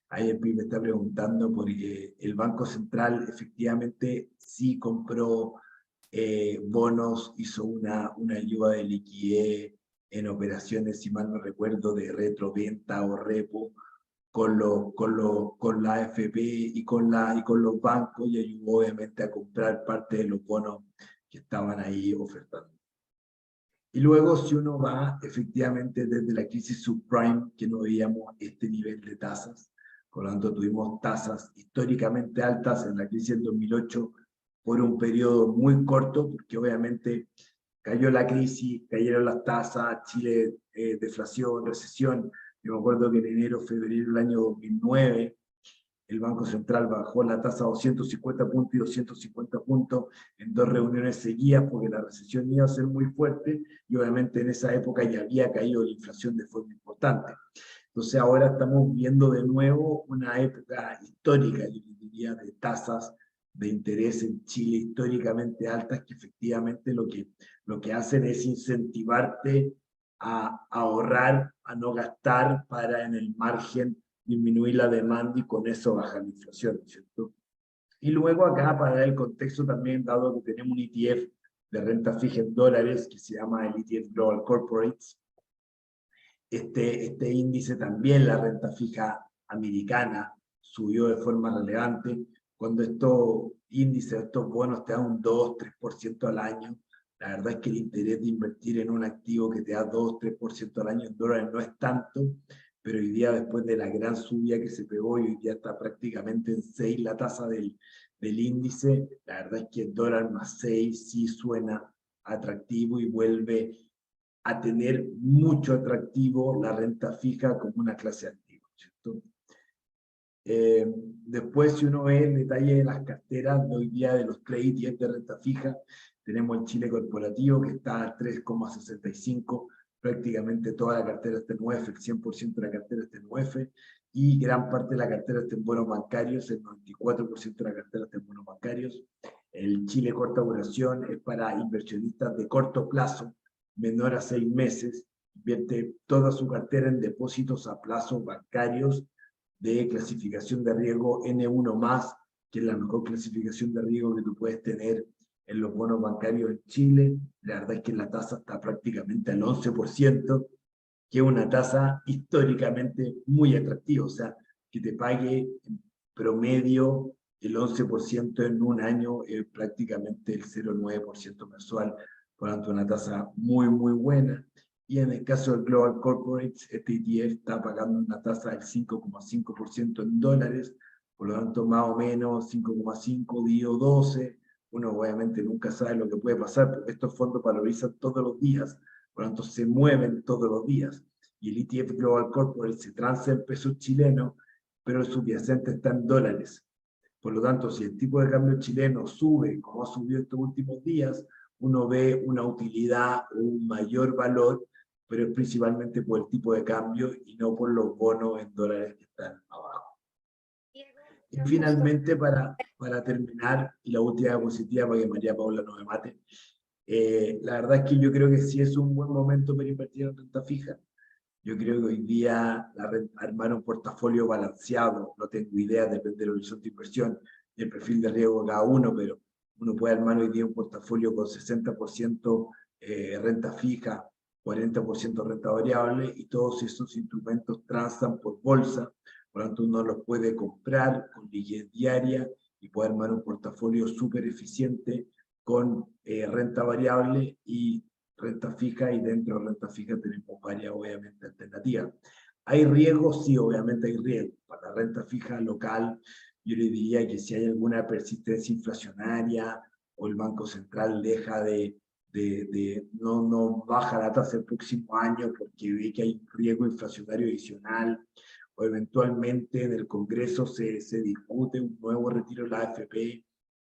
Ahí el PIB me está preguntando porque el Banco Central efectivamente sí compró bonos, hizo una ayuda de liquidez en operaciones, si mal no recuerdo, de retroventa o repo, con la AFP y con los bancos, y ayudó obviamente a comprar parte de los bonos que estaban ahí ofertando. Y luego, si uno va efectivamente desde la crisis subprime, que no veíamos este nivel de tasas, por lo tanto tuvimos tasas históricamente altas en la crisis del 2008 por un periodo muy corto, porque obviamente cayó la crisis, cayeron las tasas, Chile, deflación, recesión. Yo me acuerdo que en enero, febrero del año 2009, el Banco Central bajó la tasa a 250 puntos y 250 puntos en 2 reuniones seguidas porque la recesión iba a ser muy fuerte y obviamente en esa época ya había caído la inflación de forma importante. Entonces ahora estamos viendo de nuevo una época histórica, yo diría, de tasas de interés en Chile históricamente altas que efectivamente lo que hacen es incentivarte a ahorrar, a no gastar para en el margen disminuir la demanda y con eso bajar la inflación, ¿cierto? Y luego acá, para dar el contexto también, dado que tenemos un ETF de renta fija en dólares que se llama el ETF Global Corporates, este índice también, la renta fija americana, subió de forma relevante. Cuando estos índices, estos bonos te dan un 2-3% al año, la verdad es que el interés de invertir en un activo que te da 2-3% al año en dólares no es tanto, pero hoy día, después de la gran subida que se pegó, y hoy día está prácticamente en 6 la tasa del índice, la verdad es que el dólar más 6 sí suena atractivo y vuelve a tener mucho atractivo la renta fija como una clase activa, ¿cierto? Después, si uno ve el detalle de las carteras de hoy día de los tres ETF de renta fija, tenemos el Chile Corporativo que está al 3,65, prácticamente toda la cartera está en UEF, el 100% de la cartera está en UEF, y gran parte de la cartera está en bonos bancarios, el 94% de la cartera está en bonos bancarios. El Chile Corta Duración es para inversionistas de corto plazo, menor a 6 meses, invierte toda su cartera en depósitos a plazos bancarios de clasificación de riesgo N1+, que es la mejor clasificación de riesgo que tú puedes tener en los bonos bancarios en Chile. La verdad es que la tasa está prácticamente al 11%, que es una tasa históricamente muy atractiva, o sea, que te pague en promedio el 11% en un año, prácticamente el 0,9% mensual, por lo tanto una tasa muy, muy buena. Y en el caso del Global Corporates, este ETF está pagando una tasa del 5,5% en dólares, por lo tanto más o menos 5,5 dividido 12. Uno obviamente nunca sabe lo que puede pasar, porque estos fondos valorizan todos los días, por lo tanto se mueven todos los días. Y el ETF Global Corporate se transa en pesos chilenos, pero el subyacente está en dólares. Por lo tanto, si el tipo de cambio chileno sube, como ha subido estos últimos días, uno ve una utilidad o un mayor valor, pero es principalmente por el tipo de cambio y no por los bonos en dólares que están abajo. Y finalmente, para terminar, y la última diapositiva para que María Paula no me mate, la verdad es que yo creo que sí es un buen momento para invertir en renta fija. Yo creo que hoy día armar un portafolio balanceado, no tengo idea, depende del horizonte de inversión y el perfil de riesgo de cada uno, pero uno puede armar hoy día un portafolio con 60% renta fija, 40% renta variable, y todos esos instrumentos transan por bolsa, por lo tanto uno los puede comprar con liquidez diaria y puede armar un portafolio súper eficiente con renta variable y renta fija, y dentro de renta fija tenemos varias, obviamente, alternativas. ¿Hay riesgos? Sí, obviamente hay riesgos. Para la renta fija local, yo le diría que si hay alguna persistencia inflacionaria o el Banco Central deja no baja la tasa el próximo año porque ve que hay un riesgo inflacionario adicional, o eventualmente en el Congreso se discute un nuevo retiro de la AFP,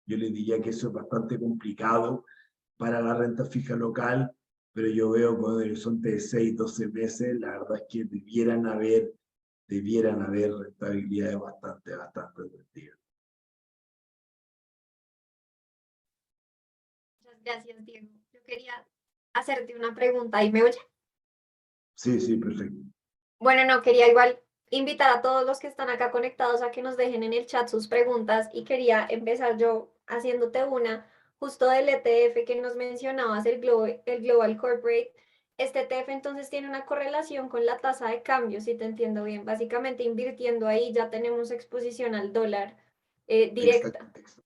yo le diría que eso es bastante complicado para la renta fija local, pero yo veo con un horizonte de 6, 12 meses, la verdad es que debieran haber rentabilidades bastante atractivas. Muchas gracias, Diego. Yo quería hacerte una pregunta y me oye. Sí, sí, perfecto. Bueno, no, quería igual invitar a todos los que están acá conectados a que nos dejen en el chat sus preguntas y quería empezar yo haciéndote una justo del ETF que nos mencionabas, el Global Corporate. Este ETF entonces tiene una correlación con la tasa de cambio, si te entiendo bien. Básicamente invirtiendo ahí ya tenemos exposición al dólar directa. Exacto.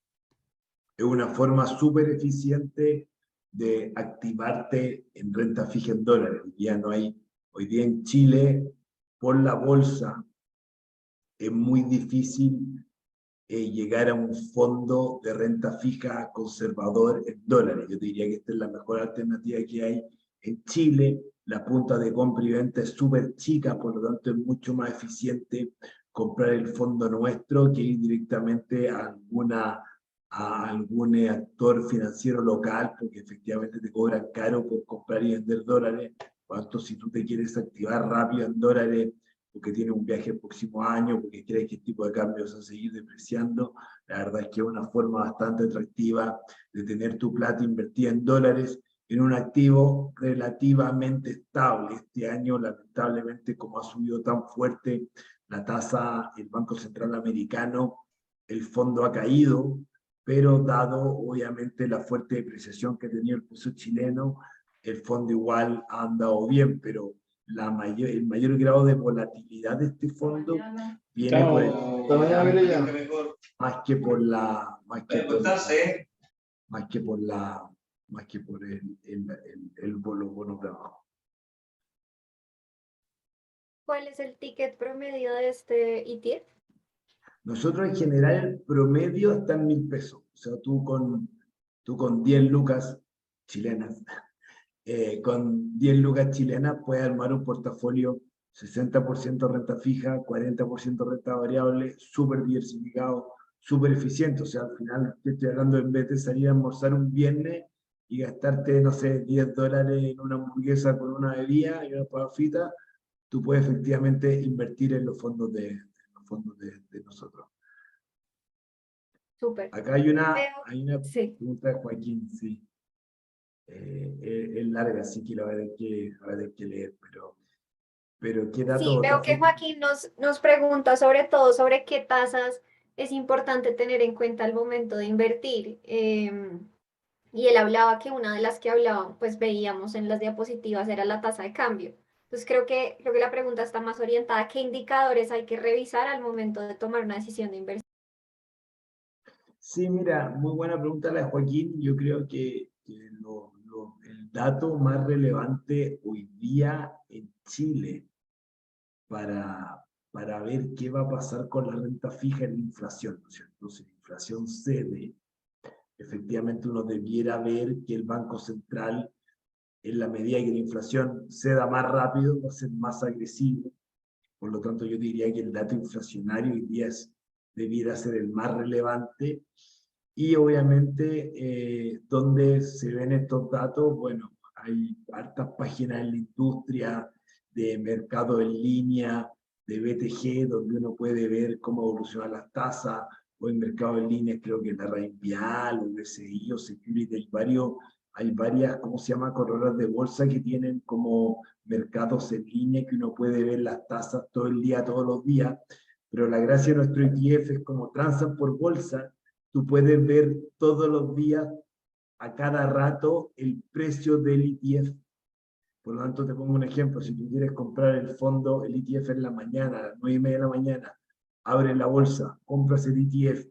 Es una forma súper eficiente de activarte en renta fija en dólares. Hoy día en Chile, por la bolsa, es muy difícil llegar a un fondo de renta fija conservador en dólares. Yo diría que esta es la mejor alternativa que hay en Chile. La punta de compra y venta es súper chica, por lo tanto es mucho más eficiente comprar el fondo nuestro que ir directamente a algún actor financiero local, porque efectivamente te cobran caro por comprar y vender dólares. Cuanto si tú te quieres activar rápido en dólares, porque tiene un viaje el próximo año, porque crees que el tipo de cambios va a seguir depreciando, la verdad es que es una forma bastante atractiva de tener tu plata invertida en dólares en un activo relativamente estable. Este año, lamentablemente, como ha subido tan fuerte la tasa, el Banco Central Americano, el fondo ha caído, pero dado obviamente la fuerte depreciación que ha tenido el peso chileno, el fondo igual ha andado bien, pero el mayor grado de volatilidad de este fondo viene por más que por la más que por los bonos de abajo. ¿Cuál es el ticket promedio de este ETF? Nosotros en general el promedio está en 1.000 pesos. O sea, tú con 10 lucas chilenas, con 10 lucas chilenas puedes armar un portafolio 60% renta fija, 40% renta variable, súper diversificado, súper eficiente. O sea, al final te estoy hablando, en vez de salir a almorzar un viernes y gastarte, no sé, $10 en una hamburguesa con una bebida y una papa frita, tú puedes efectivamente invertir en los fondos de nosotros. Súper. Acá hay una Sí. pregunta de Joaquín, sí. Es larga, así que la voy a tener que leer, pero ¿qué datos? Sí, veo que Joaquín nos pregunta sobre todo sobre qué tasas es importante tener en cuenta al momento de invertir. Y él hablaba que una de las que hablaban, pues veíamos en las diapositivas, era la tasa de cambio. Entonces creo que la pregunta está más orientada a qué indicadores hay que revisar al momento de tomar una decisión de inversión. Sí, mira, muy buena pregunta la de Joaquín. Yo creo que el dato más relevante hoy día en Chile para ver qué va a pasar con la renta fija es la inflación, ¿no es cierto? Si la inflación cede, efectivamente uno debiera ver que el Banco Central, en la medida que la inflación ceda más rápido, va a ser más agresivo. Por lo tanto, yo diría que el dato inflacionario hoy día debiera ser el más relevante. Y obviamente, ¿dónde se ven estos datos? Bueno, hay hartas páginas en la industria de mercado en línea, de BTG, donde uno puede ver cómo evolucionan las tasas, o en mercado en línea, creo que la Reinvial, o BCI, o Security, hay varias, ¿cómo se llama?, corredoras de bolsa que tienen como mercados en línea que uno puede ver las tasas todo el día, todos los días, pero la gracia de nuestro ETF es como transan por bolsa, tú puedes ver todos los días, a cada rato, el precio del ETF. Por lo tanto, te pongo un ejemplo. Si tú quieres comprar el fondo, el ETF en la mañana, a las 9:30 de la mañana, abres la bolsa, compras el ETF,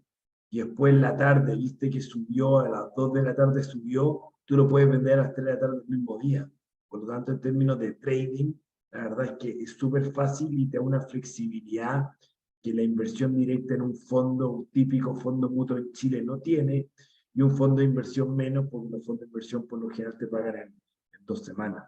y después en la tarde, viste que subió, a las 2 de la tarde subió, tú lo puedes vender a las 3 de la tarde del mismo día. Por lo tanto, en términos de trading, la verdad es que es súper fácil y te da una flexibilidad que la inversión directa en un fondo, un típico fondo mutuo en Chile no tiene, y un fondo de inversión menos, porque los fondos de inversión por lo general te pagan en 2 semanas.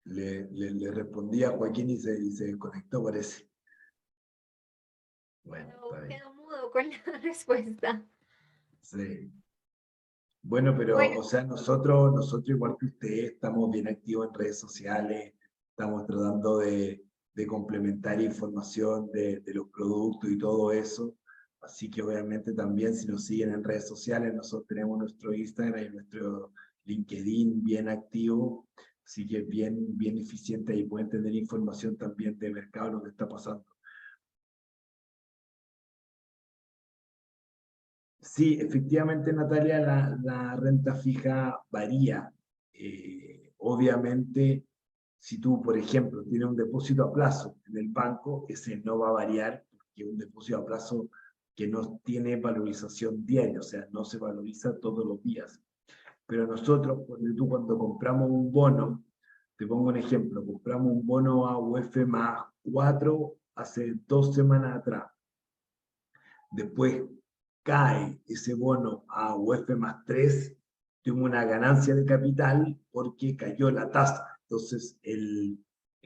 Le respondí a Joaquín y se desconectó, parece. Bueno, está bien. Quedó mudo con la respuesta. Sí. Bueno, pero, Bueno, o sea, nosotros igual que ustedes, estamos bien activos en redes sociales, estamos tratando de complementar información de los productos y todo eso. Así que obviamente también si nos siguen en redes sociales, nosotros tenemos nuestro Instagram y nuestro LinkedIn bien activo, así que bien eficiente y pueden tener información también de mercado, lo que está pasando. Sí, efectivamente, Natalia, la renta fija varía. Obviamente, si tú, por ejemplo, tienes un depósito a plazo en el banco, ese no va a variar porque es un depósito a plazo que no tiene valorización diaria, o sea, no se valoriza todos los días. Pero nosotros, cuando compramos un bono, te pongo un ejemplo, compramos un bono a UF más 4 hace 2 semanas atrás. Después cae ese bono a UF más 3, tengo una ganancia de capital porque cayó la tasa. Entonces,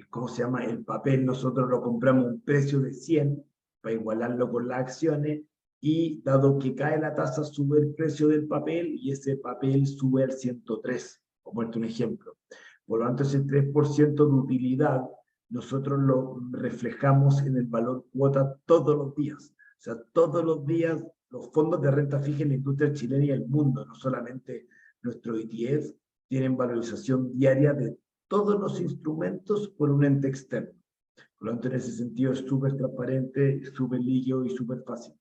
¿cómo se llama? El papel nosotros lo compramos a un precio de 100 para igualarlo con las acciones y dado que cae la tasa, sube el precio del papel y ese papel sube al 103, por ponerte un ejemplo. Por lo tanto, ese 3% de utilidad nosotros lo reflejamos en el valor cuota todos los días. O sea, todos los días los fondos de renta fija en la industria chilena y el mundo, no solamente nuestro ETF, tienen valorización diaria de todos los instrumentos por un ente externo. Por lo tanto, en ese sentido es súper transparente, súper líquido y súper fácil.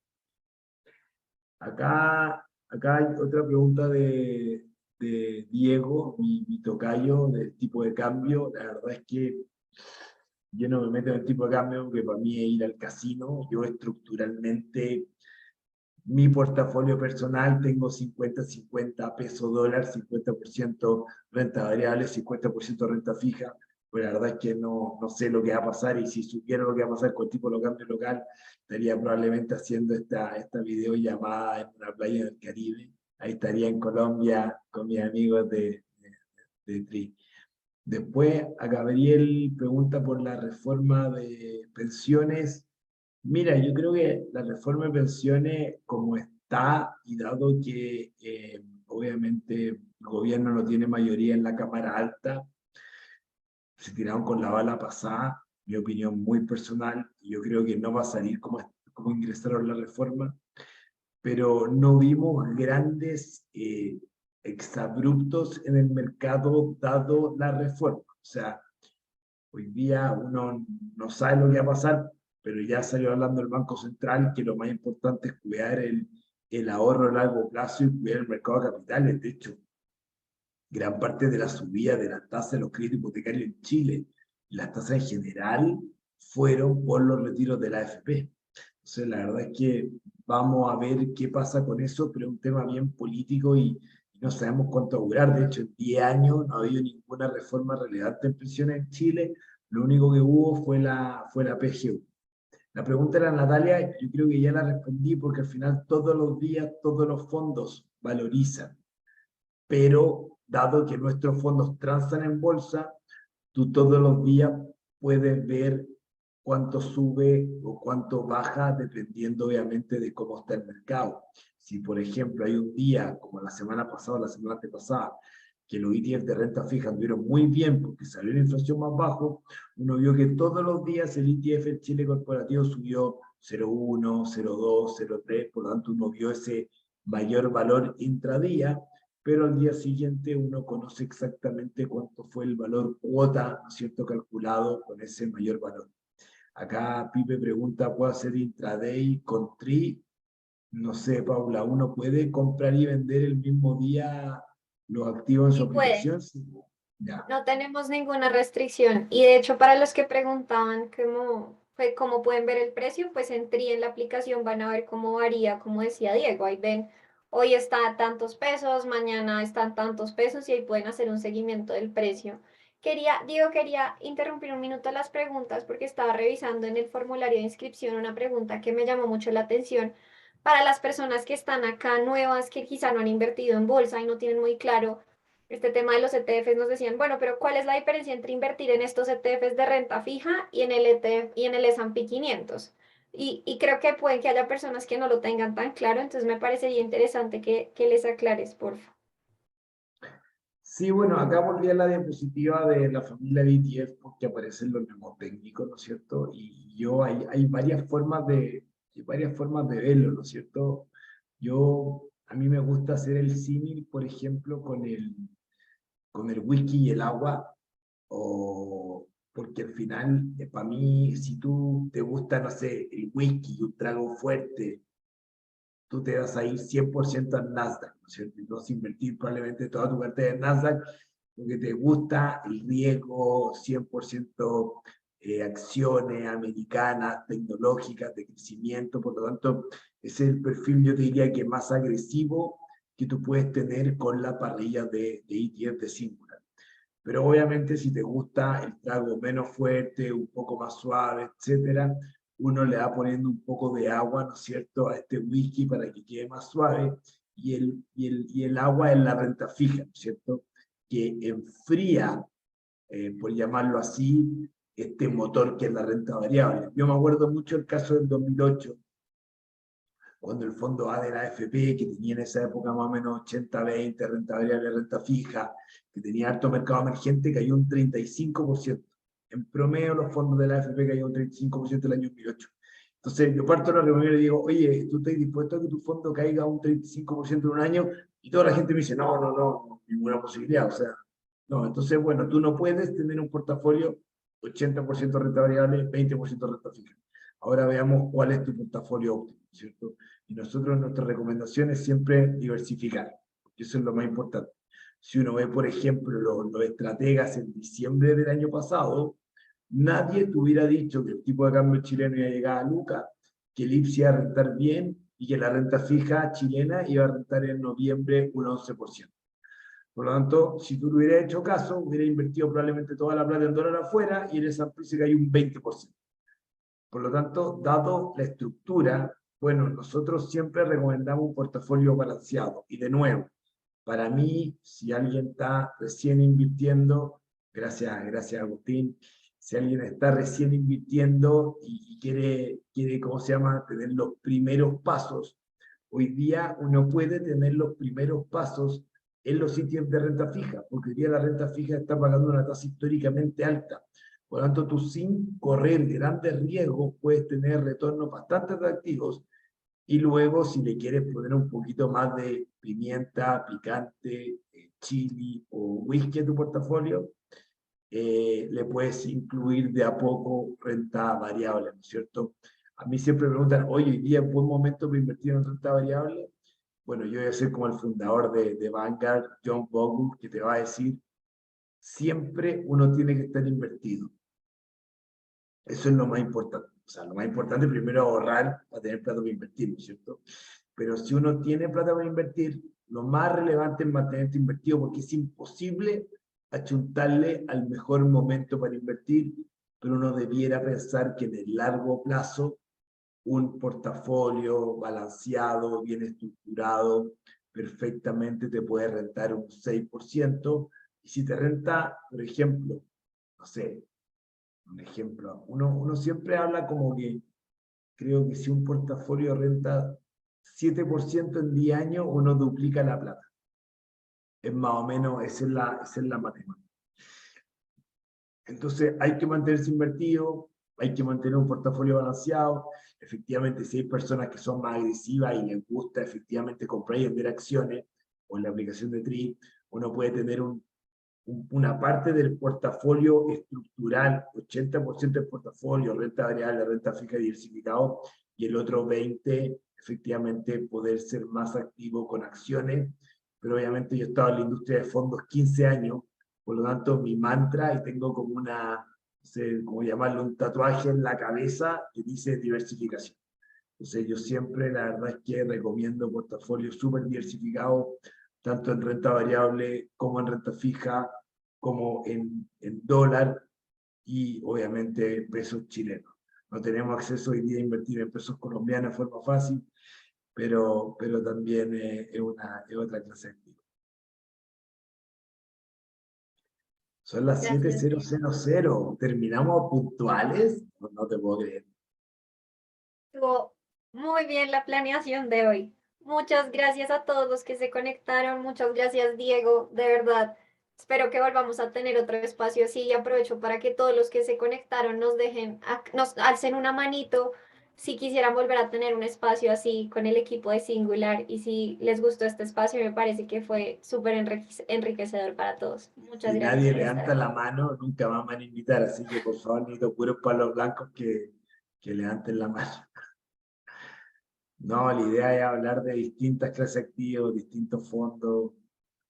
Acá hay otra pregunta de Diego, mi tocayo, del tipo de cambio. La verdad es que yo no me meto en el tipo de cambio, porque para mí es ir al casino. Yo estructuralmente, mi portafolio personal, tengo 50-50 peso dólar, 50% renta variable, 50% renta fija. Pues la verdad es que no sé lo que va a pasar, y si supiera lo que va a pasar con el tipo de cambio local, estaría probablemente haciendo esta videollamada en una playa del Caribe. Ahí estaría en Colombia con mis amigos de TRI. Después, a Gabriel pregunta por la reforma de pensiones. Mira, yo creo que la reforma de pensiones, como está, y dado que obviamente el gobierno no tiene mayoría en la Cámara Alta, se tiraron con la bala pasada, mi opinión muy personal, y yo creo que no va a salir como ingresaron la reforma, pero no vimos grandes exabruptos en el mercado dado la reforma. O sea, hoy día uno no sabe lo que va a pasar, pero ya salió hablando el Banco Central que lo más importante es cuidar el ahorro a largo plazo y cuidar el mercado de capitales. De hecho, gran parte de la subida de las tasas de los créditos hipotecarios en Chile, las tasas en general, fueron por los retiros de la AFP. Entonces, la verdad es que vamos a ver qué pasa con eso, pero es un tema bien político y no sabemos cuánto va a durar. De hecho, en 10 años no ha habido ninguna reforma relevante en pensiones en Chile. Lo único que hubo fue la PGU. La pregunta era, Natalia, yo creo que ya la respondí, porque al final todos los días todos los fondos valorizan, pero dado que nuestros fondos transan en bolsa, tú todos los días puedes ver cuánto sube o cuánto baja, dependiendo obviamente de cómo está el mercado. Si, por ejemplo, hay un día, como la semana pasada o la semana antepasada, que los ETF de renta fija anduvieron muy bien porque salió la inflación más bajo, uno vio que todos los días el ETF el Chile Corporativo subió 0,1, 0,2, 0,3, por lo tanto uno vio ese mayor valor intradía, pero al día siguiente uno conoce exactamente cuánto fue el valor cuota, ¿no es cierto?, calculado con ese mayor valor. Acá Pipe pregunta, ¿puedo hacer intraday con TRI? No sé, Paula, ¿uno puede comprar y vender el mismo día los activos en su sí puede. aplicación? Sí. Ya. No tenemos ninguna restricción. Y de hecho, para los que preguntaban cómo pues como pueden ver el precio, pues en TRI en la aplicación van a ver cómo varía, como decía Diego, ahí ven, hoy está a tantos pesos, mañana están tantos pesos y ahí pueden hacer un seguimiento del precio. Diego, quería interrumpir un minuto las preguntas porque estaba revisando en el formulario de inscripción una pregunta que me llamó mucho la atención para las personas que están acá nuevas, que quizá no han invertido en bolsa y no tienen muy claro este tema de los ETFs. Nos decían, bueno, pero ¿cuál es la diferencia entre invertir en estos ETFs de renta fija y en el ETF y en el S&P 500? Y creo que pueden que haya personas que no lo tengan tan claro, entonces me parecería interesante que les aclares, por favor. Sí, bueno, acá volví a la diapositiva de la familia de ETF porque aparecen los mnemotécnicos, ¿no es cierto? Y yo hay varias formas de verlo, ¿no es cierto? A mí me gusta hacer el símil, por ejemplo, con el whisky y el agua, porque al final, para mí, si tú te gusta, no sé, el whisky y un trago fuerte, tú te vas a ir 100% al Nasdaq, ¿no es cierto? Y vas a invertir probablemente toda tu cartera en Nasdaq porque te gusta el riesgo, 100% acciones americanas, tecnológicas, de crecimiento, por lo tanto, ese es el perfil, yo te diría que más agresivo que tú puedes tener con la parrilla de ETF de Singular. Pero obviamente si te gusta el trago menos fuerte, un poco más suave, etcétera, uno le va poniendo un poco de agua, ¿no es cierto?, a este whisky para que quede más suave, y el agua es la renta fija, ¿no es cierto?, que enfría, por llamarlo así, este motor que es la renta variable. Yo me acuerdo mucho el caso del 2008, cuando el fondo A de la AFP, que tenía en esa época más o menos 80-20, renta variable, renta fija, que tenía alto mercado emergente, cayó un 35%. En promedio, los fondos de la AFP cayó un 35% el año 2008. Entonces, yo parto de la reunión y le digo, oye, ¿tú estás dispuesto a que tu fondo caiga un 35% en un año? Y toda la gente me dice, no, no, no, ninguna posibilidad. O sea, no. Entonces, bueno, tú no puedes tener un portafolio 80% renta variable, 20% renta fija. Ahora veamos cuál es tu portafolio óptimo, ¿cierto? Y nosotros, nuestra recomendación es siempre diversificar, porque eso es lo más importante. Si uno ve, por ejemplo, los estrategas en diciembre del año pasado, nadie te hubiera dicho que el tipo de cambio chileno iba a llegar a Luca, que el IPS iba a rentar bien y que la renta fija chilena iba a rentar en noviembre un 11%. Por lo tanto, si tú le hubieras hecho caso, hubiera invertido probablemente toda la plata en dólar afuera y en esa empresa cayó un 20%. Por lo tanto, dado la estructura, bueno, nosotros siempre recomendamos un portafolio balanceado. Y de nuevo, para mí, si alguien está recién invirtiendo, gracias Agustín, si alguien está recién invirtiendo y quiere, ¿cómo se llama?, tener los primeros pasos, hoy día uno puede tener los primeros pasos en los sitios de renta fija, porque hoy día la renta fija está pagando una tasa históricamente alta. Por lo tanto, tú sin correr grandes riesgos puedes tener retornos bastante atractivos y luego si le quieres poner un poquito más de pimienta, picante, chili o whisky a tu portafolio, le puedes incluir de a poco renta variable, ¿no es cierto? A mí siempre me preguntan, oye, ¿hoy día es buen momento para invertir en renta variable? Bueno, yo voy a ser como el fundador de Vanguard, John Bogle, que te va a decir, siempre uno tiene que estar invertido. Eso es lo más importante. O sea, lo más importante primero ahorrar para tener plata para invertir, ¿no es cierto? Pero si uno tiene plata para invertir, lo más relevante es mantenerte invertido porque es imposible achuntarle al mejor momento para invertir, pero uno debiera pensar que en el largo plazo un portafolio balanceado, bien estructurado, perfectamente te puede rentar un 6%. Y si te renta, por ejemplo, no sé, un ejemplo, uno siempre habla como que creo que si un portafolio renta 7% en 10 años, uno duplica la plata. Es más o menos, esa es la matemática. Entonces hay que mantenerse invertido, hay que mantener un portafolio balanceado. Efectivamente, si hay personas que son más agresivas y les gusta efectivamente comprar y vender acciones, o en la aplicación de TRI, uno puede tener una parte del portafolio estructural, 80% del portafolio, renta variable, renta fija diversificado, y el otro 20%, efectivamente, poder ser más activo con acciones. Pero obviamente yo he estado en la industria de fondos 15 años, por lo tanto mi mantra, y tengo como una, no sé cómo llamarlo, un tatuaje en la cabeza que dice diversificación. Entonces yo siempre, la verdad es que recomiendo portafolios súper diversificados, tanto en renta variable como en renta fija, como en dólar y obviamente pesos chilenos. No tenemos acceso hoy día a invertir en pesos colombianos de forma fácil, pero también es otra clase de activo. Son las Gracias, Diego. 7:000. ¿Terminamos puntuales? No, no te puedo creer. Estuvo muy bien la planeación de hoy. Muchas gracias a todos los que se conectaron. Muchas gracias, Diego. De verdad, espero que volvamos a tener otro espacio así y aprovecho para que todos los que se conectaron nos dejen, nos alcen una manito si quisieran volver a tener un espacio así con el equipo de Singular y si les gustó este espacio, me parece que fue súper enriquecedor para todos. Muchas Si gracias nadie por estar levanta la aquí. mano, nunca más me van a invitar. Así que por favor, necesito puros palos blancos que levanten la mano. No, la idea es hablar de distintas clases de activos, distintos fondos.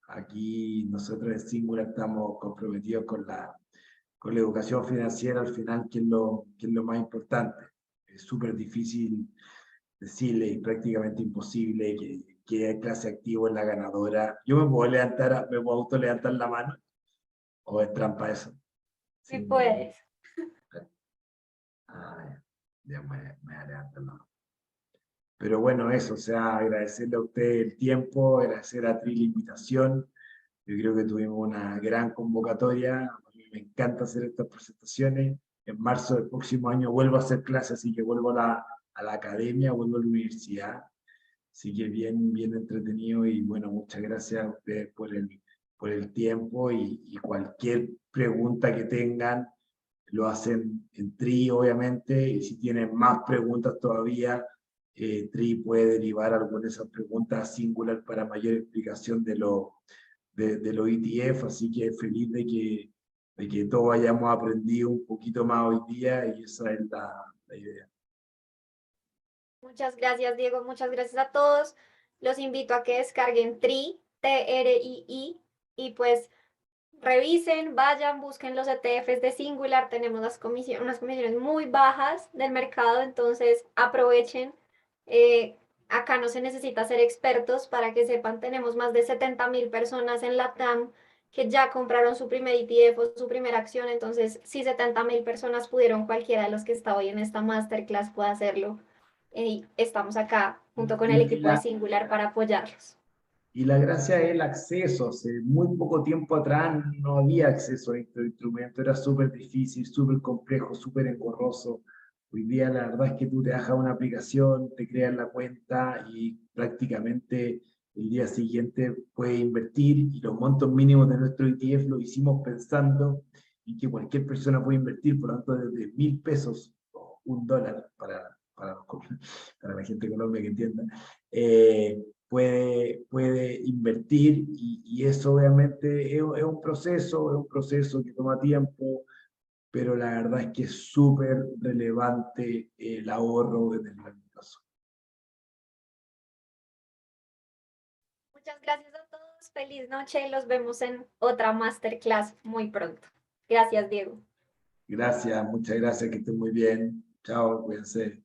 Aquí nosotros en Singular estamos comprometidos con la educación financiera al final, que es lo más importante. Es súper difícil decirle y prácticamente imposible que clase activo es la ganadora. Yo me puedo levantar, me puedo auto levantar la mano, o es trampa eso. Si Sin, puedes. ya me voy a levantar la mano. Pero bueno, eso, o sea, agradecerle a usted el tiempo, agradecer a Tri la invitación. Yo creo que tuvimos una gran convocatoria. A mí me encanta hacer estas presentaciones. En marzo del próximo año vuelvo a hacer clases, así que vuelvo a la academia, vuelvo a la universidad. Así que bien, bien entretenido y bueno, muchas gracias a ustedes por el tiempo y cualquier pregunta que tengan, lo hacen en Tri, obviamente, y si tienen más preguntas todavía, Tri puede derivar algunas de esas preguntas a Singular para mayor explicación de los ETF, así que feliz de que todos hayamos aprendido un poquito más hoy día y esa es la idea. Muchas gracias, Diego. Muchas gracias a todos. Los invito a que descarguen TRII, TRII, y pues revisen, vayan, busquen los ETFs de Singular. Tenemos unas comisiones muy bajas del mercado, entonces aprovechen. Eh, Acá no se necesita ser expertos para que sepan, tenemos más de 70.000 personas en la TAM que ya compraron su primer ETF o su primera acción, entonces si 70.000 personas pudieron, cualquiera de los que está hoy en esta masterclass puede hacerlo. Y estamos acá junto con el Y equipo de Singular para apoyarlos. Y la gracia es el acceso. Hace muy poco tiempo atrás no había acceso a estos instrumentos, era súper difícil, súper complejo, súper engorroso. Hoy día la verdad es que tú te bajas una aplicación, te creas la cuenta y prácticamente el día siguiente puedes invertir y los montos mínimos de nuestro ETF lo hicimos pensando en que cualquier persona puede invertir, por lo tanto desde 1.000 pesos o $1 para la gente de Colombia que entienda. Puede invertir y eso obviamente es un proceso que toma tiempo, pero la verdad es que es súper relevante el ahorro en el largo plazo. Muchas gracias a todos. Feliz noche. Los vemos en otra masterclass muy pronto. Gracias, Diego. Gracias, muchas gracias, que estén muy bien. Chao, cuídense.